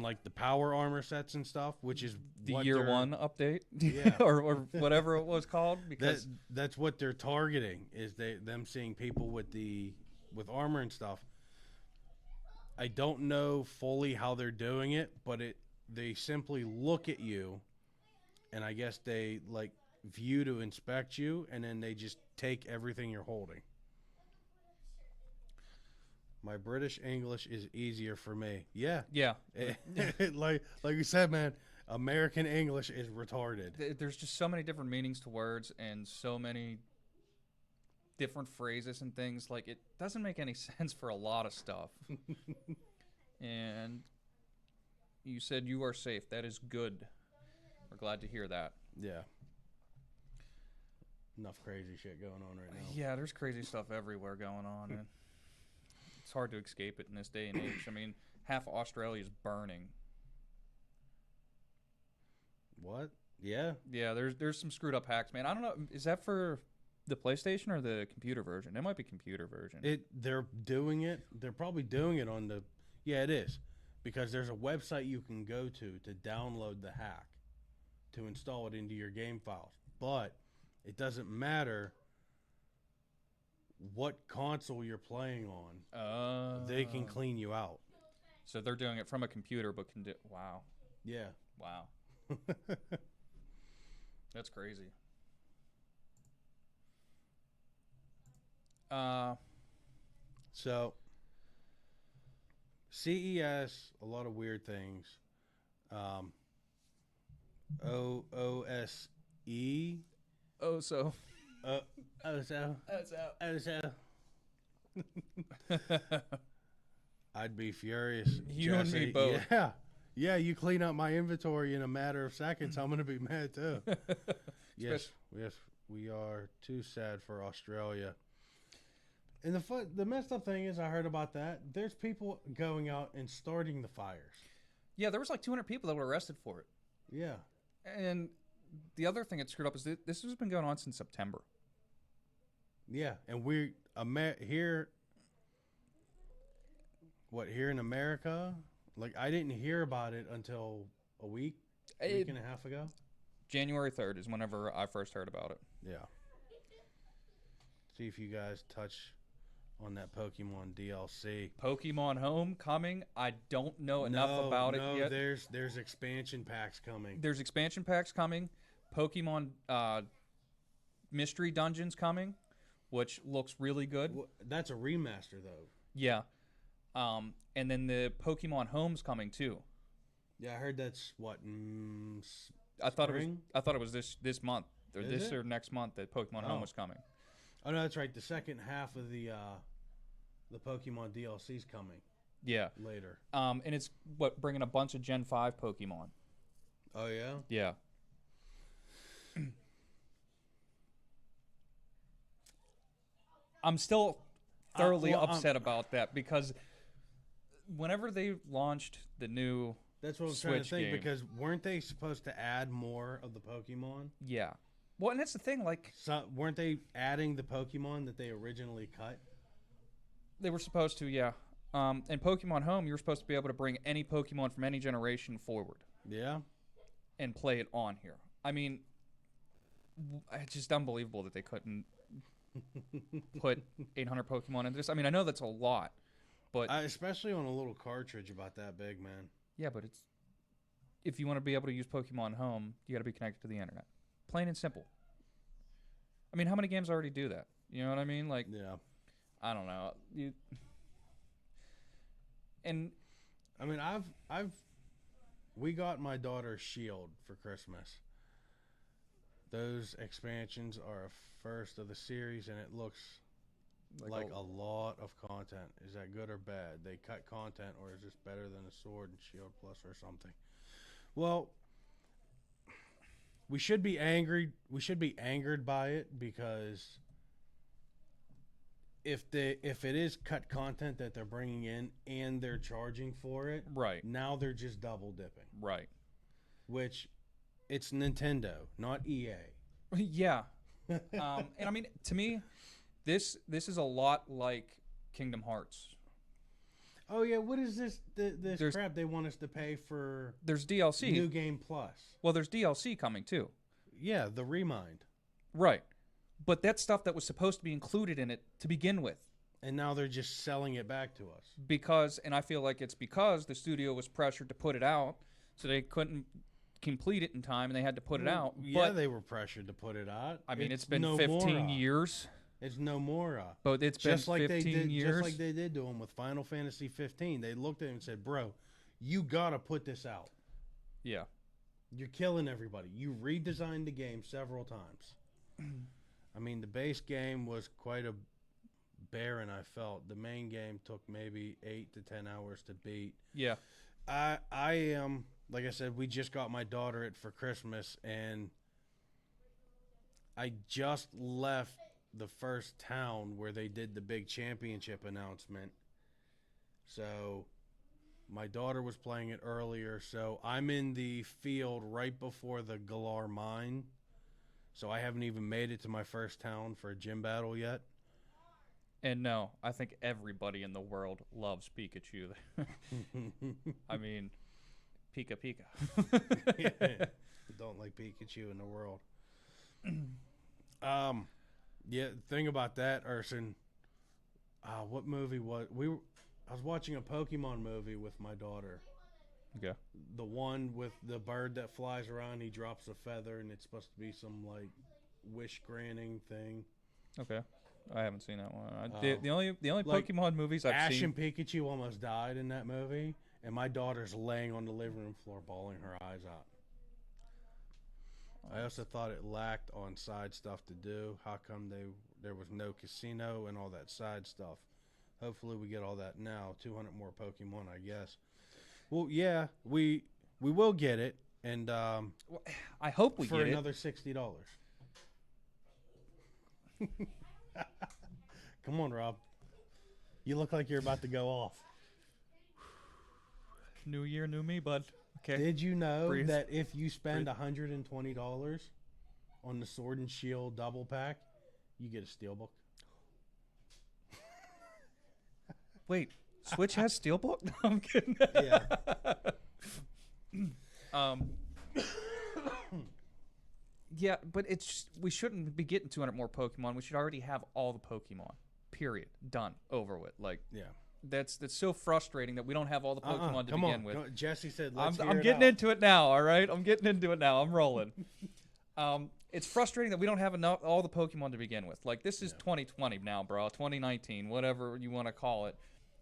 B: like the power armor sets and stuff, which is
A: The
B: what
A: year
B: they're-
A: one update,
B: Yeah.
A: or whatever it was called, because
B: that's what they're targeting, is them seeing people with armor and stuff. I don't know fully how they're doing it, but they simply look at you, and I guess they like view to inspect you, and then they just take everything you're holding. My British English is easier for me. Yeah.
A: yeah,
B: like you said, man, American English is retarded.
A: there's just so many different meanings to words and so many different phrases and things. Like, it doesn't make any sense for a lot of stuff. And you said you are safe. That is good. We're glad to hear that.
B: Yeah. Enough crazy shit going on right now.
A: Yeah, there's crazy stuff everywhere going on, and it's hard to escape it in this day and age. I mean, half Australia is burning.
B: What? Yeah.
A: Yeah, there's some screwed up hacks, man. I don't know. Is that for the PlayStation or the computer version? It might be computer version.
B: They're doing it. They're probably doing it on the. Yeah, it is, because there's a website you can go to download the hack, to install it into your game files. But it doesn't matter what console you're playing on. They can clean you out.
A: So they're doing it from a computer, but can do. Wow,
B: Yeah.
A: wow, that's crazy.
B: So, CES, a lot of weird things. OSE.
A: Oh, so.
B: OSO.
A: That's out.
B: OSO. I'd be furious.
A: You and me
B: Jesse.
A: both.
B: Yeah. Yeah, you clean up my inventory in a matter of seconds, I'm going to be mad too. Yes, we are too sad for Australia. And the messed up thing is, I heard about that. There's people going out and starting the fires.
A: Yeah, there was like 200 people that were arrested for it.
B: Yeah.
A: And the other thing that screwed up is that this has been going on since September.
B: Yeah, and here in America, like, I didn't hear about it until a week and a half ago.
A: January 3rd is whenever I first heard about it.
B: Yeah. See if you guys touch on that Pokemon DLC.
A: Pokemon Homecoming, I don't know enough about it yet.
B: There's expansion packs coming.
A: There's expansion packs coming. Pokemon Mystery Dungeons coming, which looks really good.
B: Well, that's a remaster, though.
A: Yeah. And then the Pokemon Home's coming too.
B: Yeah, I heard that's what.
A: I thought
B: spring?
A: it was this month or
B: Is
A: this
B: it?
A: or next month that Pokemon Home was coming.
B: Oh no, that's right. The second half of the Pokemon DLC's coming
A: Yeah.
B: later.
A: And it's bringing a bunch of Gen 5 Pokemon.
B: Oh yeah.
A: Yeah. I'm still thoroughly upset about that, because whenever they launched the new
B: That's what I was
A: Switch
B: trying to think,
A: game.
B: because weren't they supposed to add more of the Pokemon?
A: Yeah. Well, and that's the thing, like,
B: So weren't they adding the Pokemon that they originally cut?
A: they were supposed to, yeah. In Pokemon Home, you were supposed to be able to bring any Pokemon from any generation forward
B: Yeah.
A: and play it on here. I mean, it's just unbelievable that they couldn't put 800 Pokemon into this. I mean, I know that's a lot, but
B: Especially on a little cartridge about that big, man.
A: yeah, but it's, if you want to be able to use Pokemon Home, you got to be connected to the internet. Plain and simple. I mean, how many games already do that? You know what I mean? Like,
B: Yeah.
A: I don't know. And
B: I mean, we got my daughter Shield for Christmas. Those expansions are a first of the series, and it looks like a lot of content. Is that good or bad? They cut content, or is this better than a Sword and Shield Plus or something? Well, we should be angry. We should be angered by it, because if it is cut content that they're bringing in and they're charging for it,
A: right,
B: now they're just double dipping.
A: right.
B: which it's Nintendo, not EA.
A: Yeah. And I mean, to me, this is a lot like Kingdom Hearts.
B: Oh yeah, what is this? This
A: There's-
B: crap they want us to pay for
A: There's DLC.
B: New Game Plus?
A: Well, there's DLC coming too.
B: Yeah, the Remind,
A: Right. But that's stuff that was supposed to be included in it to begin with.
B: and now they're just selling it back to us.
A: Because, and I feel like it's because the studio was pressured to put it out, so they couldn't complete it in time, and they had to put it out.
B: Yeah,
A: But
B: they were pressured to put it out.
A: I mean, it's been
B: no
A: 15
B: more.
A: years.
B: It's no more.
A: But it's
B: Just
A: been
B: like
A: 15
B: they did,
A: years.
B: just like they did to him with Final Fantasy 15. They looked at him and said, "Bro, you gotta put this out.
A: Yeah.
B: You're killing everybody. You redesigned the game several times." I mean, the base game was quite a barren. I felt the main game took maybe 8 to 10 hours to beat.
A: Yeah.
B: I am like I said, we just got my daughter it for Christmas, and I just left the first town where they did the big championship announcement. So my daughter was playing it earlier, so I'm in the field right before the Galar mine. So I haven't even made it to my first town for a gym battle yet.
A: And no, I think everybody in the world loves Pikachu. I mean, Pika Pika.
B: Don't like Pikachu in the world. Yeah, thing about that, Urson. What movie was I was watching a Pokemon movie with my daughter.
A: Okay.
B: The one with the bird that flies around, he drops a feather, and it's supposed to be some like wish granting thing.
A: Okay. I haven't seen that one.
B: Oh.
A: The only
B: Like,
A: Pokemon movies I've
B: Ash
A: seen.
B: and Pikachu almost died in that movie, and my daughter's laying on the living room floor, bawling her eyes out. I also thought it lacked on side stuff to do. How come there was no casino and all that side stuff? Hopefully we get all that now. 200 more Pokemon, I guess. Well, yeah, we will get it, and
A: I hope we
B: for
A: get it.
B: another $60. Come on, Rob. You look like you're about to go off.
A: New year, new me, bud. Okay.
B: Did you know
A: Breathe.
B: that if you spend $120 on the Sword and Shield double pack, you get a steelbook?
A: Wait, Switch has Steelbook? No, I'm kidding.
B: Yeah.
A: Yeah, but we shouldn't be getting 200 more Pokemon. We should already have all the Pokemon. Period. Done. Over with. Like,
B: Yeah.
A: that's so frustrating that we don't have all the Pokemon to
B: Come
A: begin
B: on.
A: with.
B: Come- Jesse said, let's
A: I'm
B: hear it
A: getting
B: out.
A: into it now, all right? I'm getting into it now. I'm rolling. It's frustrating that we don't have enough all the Pokemon to begin with. Like, this is 2020 now, bro. 2019, whatever you want to call it.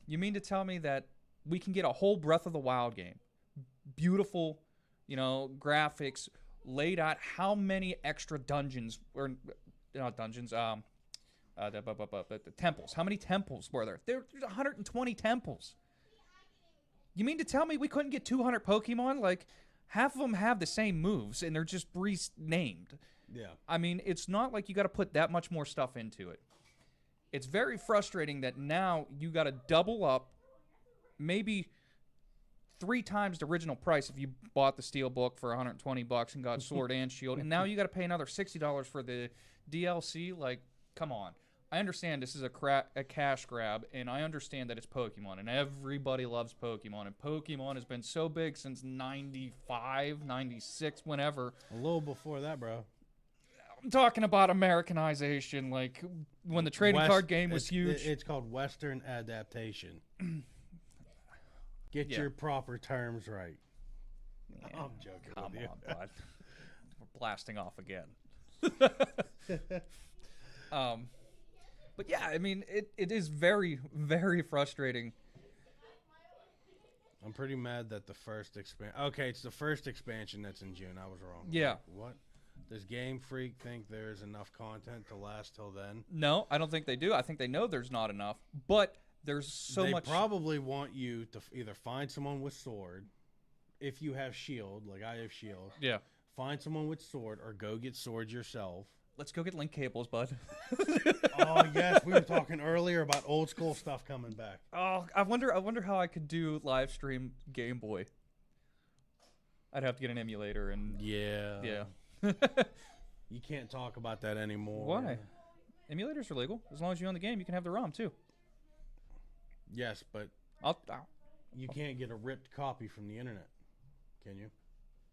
A: You mean to tell me that we can get a whole Breath of the Wild game? Beautiful, graphics, laid out. How many extra dungeons, or not dungeons, the temples. How many temples were there? There's 120 temples. You mean to tell me we couldn't get 200 Pokemon? Like, half of them have the same moves, and they're just renamed.
B: Yeah.
A: I mean, it's not like you got to put that much more stuff into it. It's very frustrating that now you got to double up, maybe 3 times the original price if you bought the Steelbook for $120 and got Sword and Shield, and now you got to pay another $60 for the DLC. Like, come on. I understand this is a cash grab, and I understand that it's Pokemon, and everybody loves Pokemon, and Pokemon has been so big since 95, 96, whenever.
B: A little before that, bro.
A: I'm talking about Americanization, like when the trading card game was huge.
B: It's called Western adaptation. Get
A: Yeah.
B: your proper terms right.
A: Yeah,
B: I'm joking
A: come
B: with you.
A: on, bud. We're blasting off again. But yeah, I mean, it is very, very frustrating.
B: I'm pretty mad that the first expansion... Okay, it's the first expansion that's in June. I was wrong.
A: Yeah.
B: Like, what? Does Game Freak think there's enough content to last till then?
A: No, I don't think they do. I think they know there's not enough, but there's so
B: they
A: much.
B: probably want you to either find someone with Sword, if you have Shield, like I have Shield.
A: Yeah.
B: Find someone with Sword, or go get Sword yourself.
A: Let's go get link cables, bud.
B: Oh yes, we were talking earlier about old school stuff coming back.
A: Oh, I wonder how I could do live stream Game Boy. I'd have to get an emulator and
B: Yeah.
A: yeah.
B: You can't talk about that anymore.
A: Why? Emulators are legal. As long as you own the game, you can have the ROM too.
B: Yes, but
A: I'll
B: you can't get a ripped copy from the internet, can you?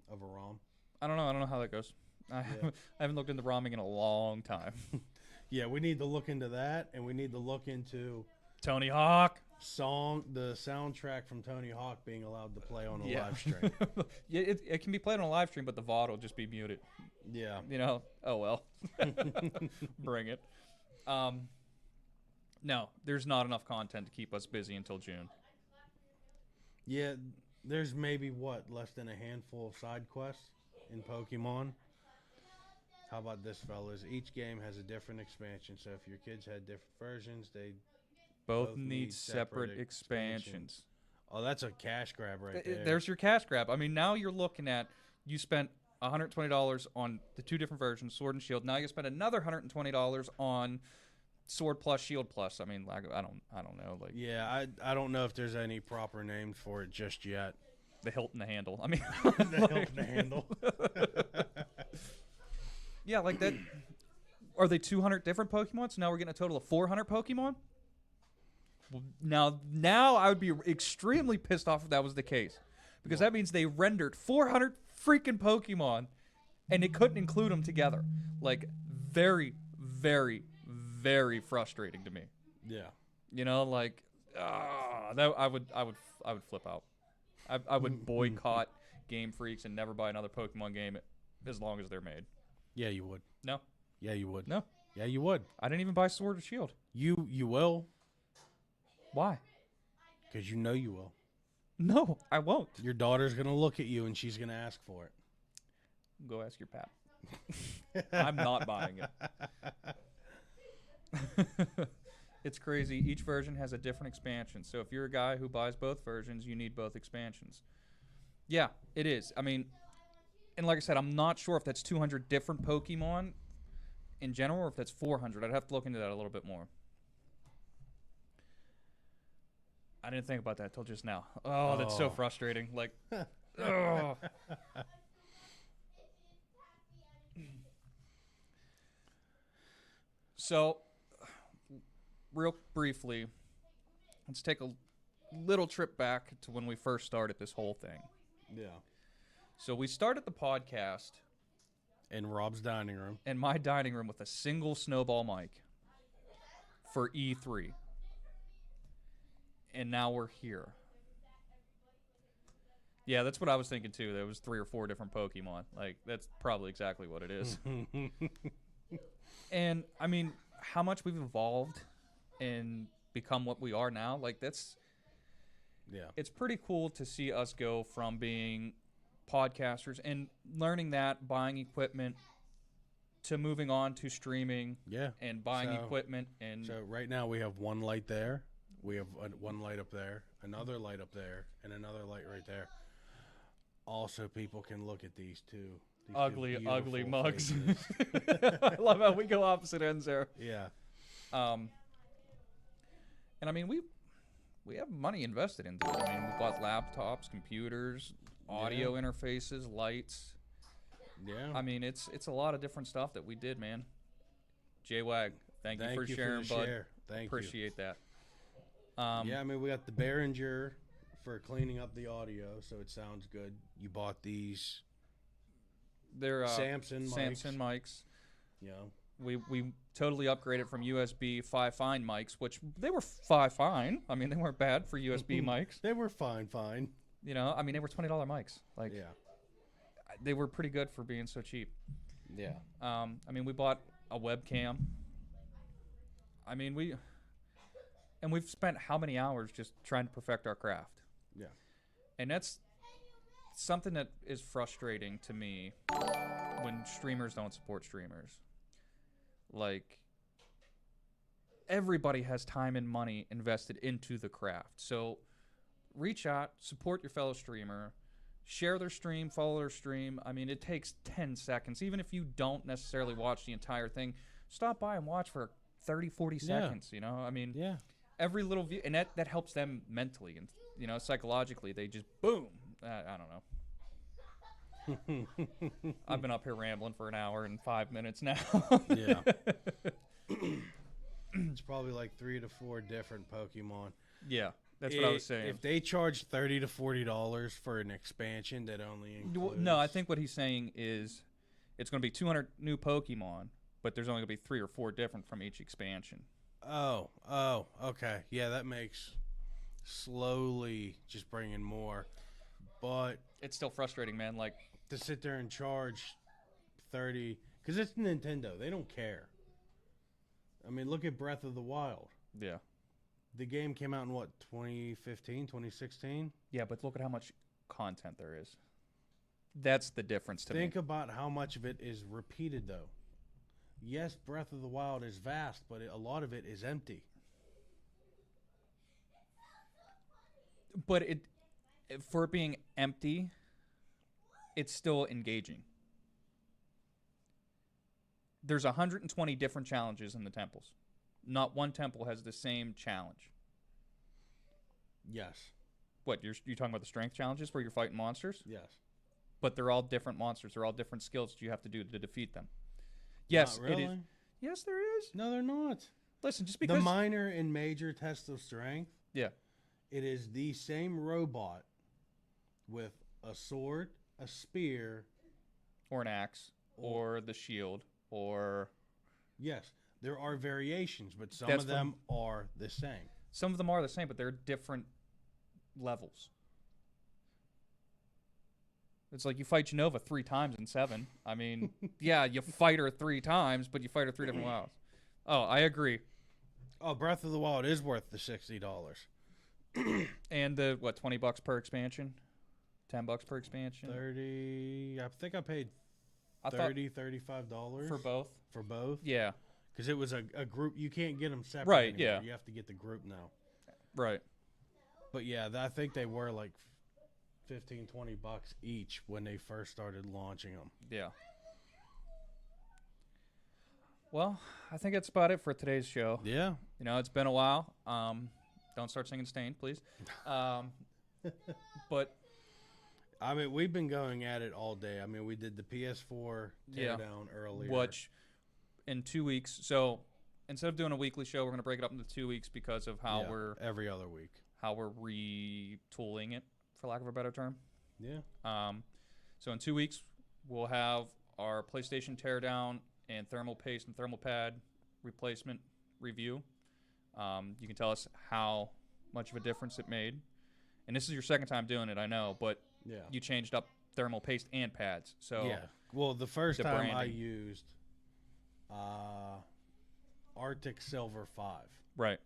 B: Of a ROM?
A: I don't know. I don't know how that goes. I haven't looked into ROMing in a long time.
B: Yeah, we need to look into that, and we need to look into
A: Tony Hawk.
B: the soundtrack from Tony Hawk being allowed to play on a live stream.
A: Yeah, it can be played on a live stream, but the VOD will just be muted.
B: Yeah.
A: You know? Oh, well. Bring it. No, there's not enough content to keep us busy until June.
B: Yeah, there's maybe, less than a handful of side quests in Pokemon. How about this, fellas? Each game has a different expansion, so if your kids had different versions, they
A: Both need separate expansions.
B: Oh, that's a cash grab right there.
A: There's your cash grab. I mean, now you're looking at, you spent $120 on the 2 different versions, Sword and Shield. Now you spend another $120 on Sword Plus, Shield Plus. I mean, like, I don't know. Like,
B: yeah, I don't know if there's any proper names for it just yet.
A: the hilt and the handle. I mean,
B: The hilt and the handle.
A: Yeah, like that. Are they 200 different Pokemon? So now we're getting a total of 400 Pokemon? Well, now I would be extremely pissed off if that was the case. Because that means they rendered 400 freaking Pokemon and they couldn't include them together. Like, very, very, very frustrating to me.
B: Yeah.
A: You know, like, that I would flip out. I would boycott Game Freaks and never buy another Pokemon game as long as they're made.
B: Yeah, you would.
A: No.
B: Yeah, you would.
A: No.
B: Yeah, you would.
A: I didn't even buy Sword or Shield.
B: You will,
A: Why?
B: because you know you will.
A: No, I won't.
B: Your daughter's going to look at you, and she's going to ask for it.
A: Go ask your pap. I'm not buying it. It's crazy. Each version has a different expansion. So if you're a guy who buys both versions, you need both expansions. Yeah, it is. I mean, and like I said, I'm not sure if that's 200 different Pokemon in general or if that's 400. I'd have to look into that a little bit more. I didn't think about that till just now. Oh, that's so frustrating. Like, oh. So, real briefly, let's take a little trip back to when we first started this whole thing.
B: Yeah.
A: So we started the podcast
B: In Rob's dining room.
A: in my dining room with a single snowball mic for E3. And now we're here. Yeah, that's what I was thinking too. There was 3 or 4 different Pokemon. Like, that's probably exactly what it is. And, I mean, how much we've evolved and become what we are now, like, that's...
B: Yeah.
A: It's pretty cool to see us go from being podcasters and learning that, buying equipment, to moving on to streaming
B: Yeah.
A: and buying
B: So-
A: equipment. And
B: So right now we have one light there. We have one light up there, another light up there, and another light right there. Also, people can look at these two. These two
A: ugly
B: beautiful
A: mugs.
B: faces.
A: I love how we go opposite ends there.
B: Yeah.
A: And I mean, we have money invested into it. I mean, we bought laptops, computers, audio interfaces, lights.
B: Yeah.
A: I mean, it's a lot of different stuff that we did, man. J-Wag, thank you for sharing,
B: the
A: bud.
B: share. Thank
A: Appreciate that.
B: Yeah, I mean, we got the Behringer for cleaning up the audio so it sounds good. You bought these
A: They're
B: Samson
A: mics.
B: You know.
A: We totally upgraded from USB 5 fine mics, which they were 5 fine. I mean, they weren't bad for USB mics.
B: They were fine.
A: You know, I mean, they were $20 mics. Like,
B: Yeah.
A: they were pretty good for being so cheap.
B: Yeah.
A: I mean, we bought a webcam. I mean, we've spent how many hours just trying to perfect our craft.
B: Yeah.
A: And that's something that is frustrating to me when streamers don't support streamers. Like, everybody has time and money invested into the craft. So reach out, support your fellow streamer, share their stream, follow their stream. I mean, it takes 10 seconds. Even if you don't necessarily watch the entire thing, stop by and watch for 30, 40 seconds, you know? I mean,
B: Yeah.
A: every little view, and that helps them mentally and, you know, psychologically. They just, boom. I don't know. I've been up here rambling for an hour and 5 minutes now.
B: Yeah. It's probably like 3 to 4 different Pokemon.
A: Yeah, that's what I was saying.
B: If they charge $30 to $40 for an expansion that only includes...
A: No, I think what he's saying is it's going to be 200 new Pokemon, but there's only going to be 3 or 4 different from each expansion.
B: Oh, okay. Yeah, that makes slowly just bringing more. But
A: It's still frustrating, man. Like,
B: to sit there and charge 30... Because it's Nintendo. They don't care. I mean, look at Breath of the Wild.
A: yeah.
B: The game came out in, what, 2015, 2016?
A: Yeah, but look at how much content there is. That's the difference to
B: Think
A: me.
B: about how much of it is repeated, though. Yes, Breath of the Wild is vast, but a lot of it is empty.
A: But for it being empty, it's still engaging. There's 120 different challenges in the temples. Not one temple has the same challenge.
B: Yes.
A: What, you're talking about the strength challenges where you're fighting monsters?
B: Yes.
A: But they're all different monsters. They're all different skills that you have to do to defeat them. Yes,
B: Not really?
A: it is. Yes, there is.
B: No, they're not.
A: Listen, just because...
B: The minor and major test of strength,
A: yeah.
B: it is the same robot with a sword, a spear.
A: Or an axe. Or the shield. Or...
B: Yes, there are variations, but some
A: That's
B: of them are the same.
A: Some of them are the same, but they're different levels. It's like you fight Genova 3 times in 7. I mean, yeah, you fight her 3 times, but you fight her 3 different levels. Oh, I agree.
B: Oh, Breath of the Wild is worth the $60.
A: And the, what, $20 per expansion? $10 per expansion?
B: 30. I think I paid
A: I thought
B: $35
A: for both.
B: For both?
A: Yeah,
B: Because it was a group. You can't get them separate
A: Right,
B: anymore.
A: yeah.
B: You have to get the group now.
A: right.
B: But yeah, I think they were like $15, $20 each when they first started launching them.
A: Yeah. Well, I think that's about it for today's show.
B: Yeah.
A: You know, it's been a while. Don't start singing Stained, please. But
B: I mean, we've been going at it all day. I mean, we did the PS4
A: Yeah.
B: teardown earlier.
A: which in 2 weeks, so instead of doing a weekly show, we're going to break it up into 2 weeks because of how
B: Yeah, every other week.
A: we're retooling it, for lack of a better term.
B: Yeah.
A: So in 2 weeks, we'll have our PlayStation teardown and thermal paste and thermal pad replacement review. You can tell us how much of a difference it made. And this is your second time doing it, I know, but
B: Yeah.
A: you changed up thermal paste and pads. So
B: Yeah. Well, the first
A: the
B: time I
A: branding.
B: used Arctic Silver 5.
A: right,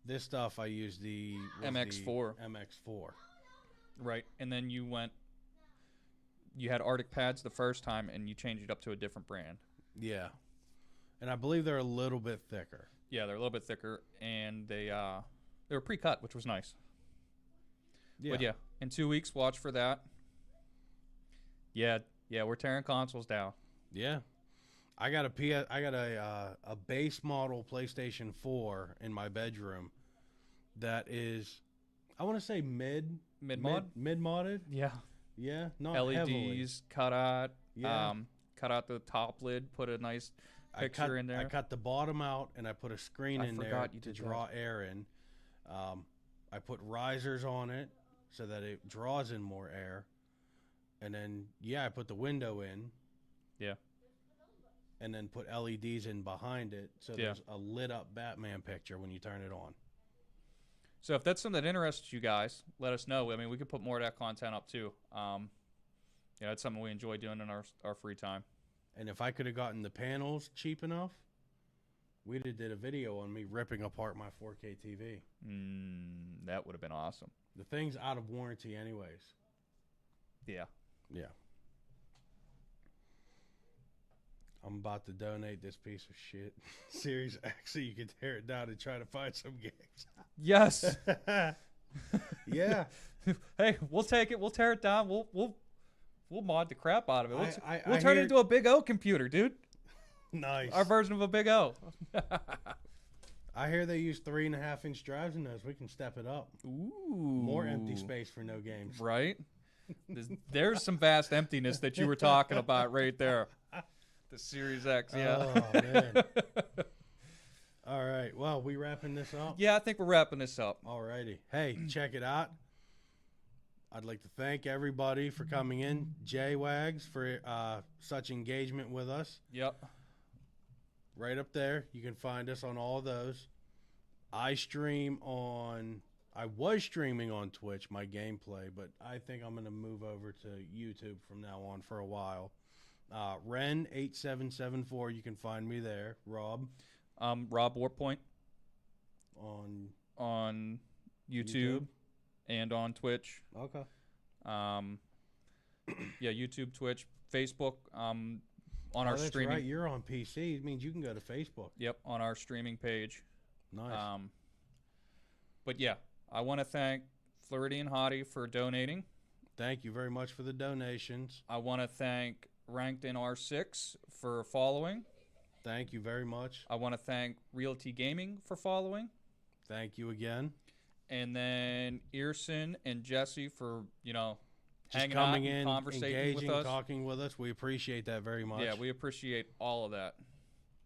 B: This stuff I used the
A: MX4.
B: MX4.
A: right. And then you had Arctic pads the first time, and you changed it up to a different brand.
B: Yeah. And I believe they're a little bit thicker.
A: Yeah, they're a little bit thicker, and they were pre-cut, which was nice.
B: Yeah.
A: But yeah, in 2 weeks, watch for that. Yeah, we're tearing consoles down.
B: Yeah. I got a base model PlayStation 4 in my bedroom that is, I want to say
A: Mid-mod?
B: Mid-modded.
A: Yeah.
B: Yeah, not
A: LEDs,
B: heavily.
A: cut out,
B: Yeah.
A: cut out the top lid, put a nice picture in there.
B: I cut the bottom out and I put a screen
A: I
B: in there
A: forgot you
B: to
A: did
B: draw air in. I put risers on it so that it draws in more air. And then, I put the window in.
A: Yeah.
B: And then put LEDs in behind it so there's a lit up Batman picture when you turn it on.
A: So if that's something that interests you guys, let us know. I mean, we could put more of that content up too. It's something we enjoy doing in our free time.
B: And if I could have gotten the panels cheap enough, we'd have did a video on me ripping apart my 4K TV.
A: That would have been awesome.
B: The thing's out of warranty anyways.
A: Yeah.
B: Yeah. I'm about to donate this piece of shit Series X so you can tear it down and try to find some games.
A: Yes.
B: Yeah.
A: Hey, we'll take it. We'll tear it down. We'll mod the crap out of it. We'll
B: I
A: turn
B: hear-
A: it into a Big O computer, dude.
B: Nice.
A: Our version of a Big O.
B: I hear they use 3.5-inch drives in those. We can step it up.
A: Ooh.
B: More empty space for no games.
A: Right? There's some vast emptiness that you were talking about right there. The Series X, yeah.
B: Oh, man. All right. Well, we wrapping this up?
A: Yeah, I think we're wrapping this up.
B: All righty. Hey, check it out. I'd like to thank everybody for coming in. J-Wags for such engagement with us.
A: Yep.
B: Right up there. You can find us on all of those. I was streaming on Twitch, my gameplay, but I think I'm going to move over to YouTube from now on for a while. Ren8774, you can find me there. Rob?
A: Rob Warpoint
B: on
A: YouTube and on Twitch.
B: Okay.
A: Yeah, YouTube, Twitch, Facebook. On our
B: that's
A: streaming.
B: right. You're on PC. It means you can go to Facebook.
A: Yep, on our streaming page.
B: Nice.
A: But yeah, I want to thank Floridian Hottie for donating.
B: Thank you very much for the donations.
A: I want to thank Ranked in R6 for following.
B: Thank you very much.
A: I want to thank Realty Gaming for following.
B: Thank you again.
A: And then Earson and Jesse for,
B: Just
A: hanging
B: coming
A: out and
B: in,
A: conversating
B: engaging,
A: with us.
B: talking with us. We appreciate that very much.
A: Yeah, we appreciate all of that.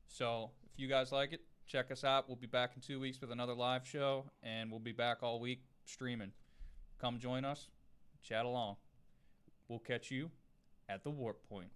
A: So if you guys like it, check us out. We'll be back in 2 weeks with another live show, and we'll be back all week streaming. Come join us, chat along. We'll catch you at the Warp Point.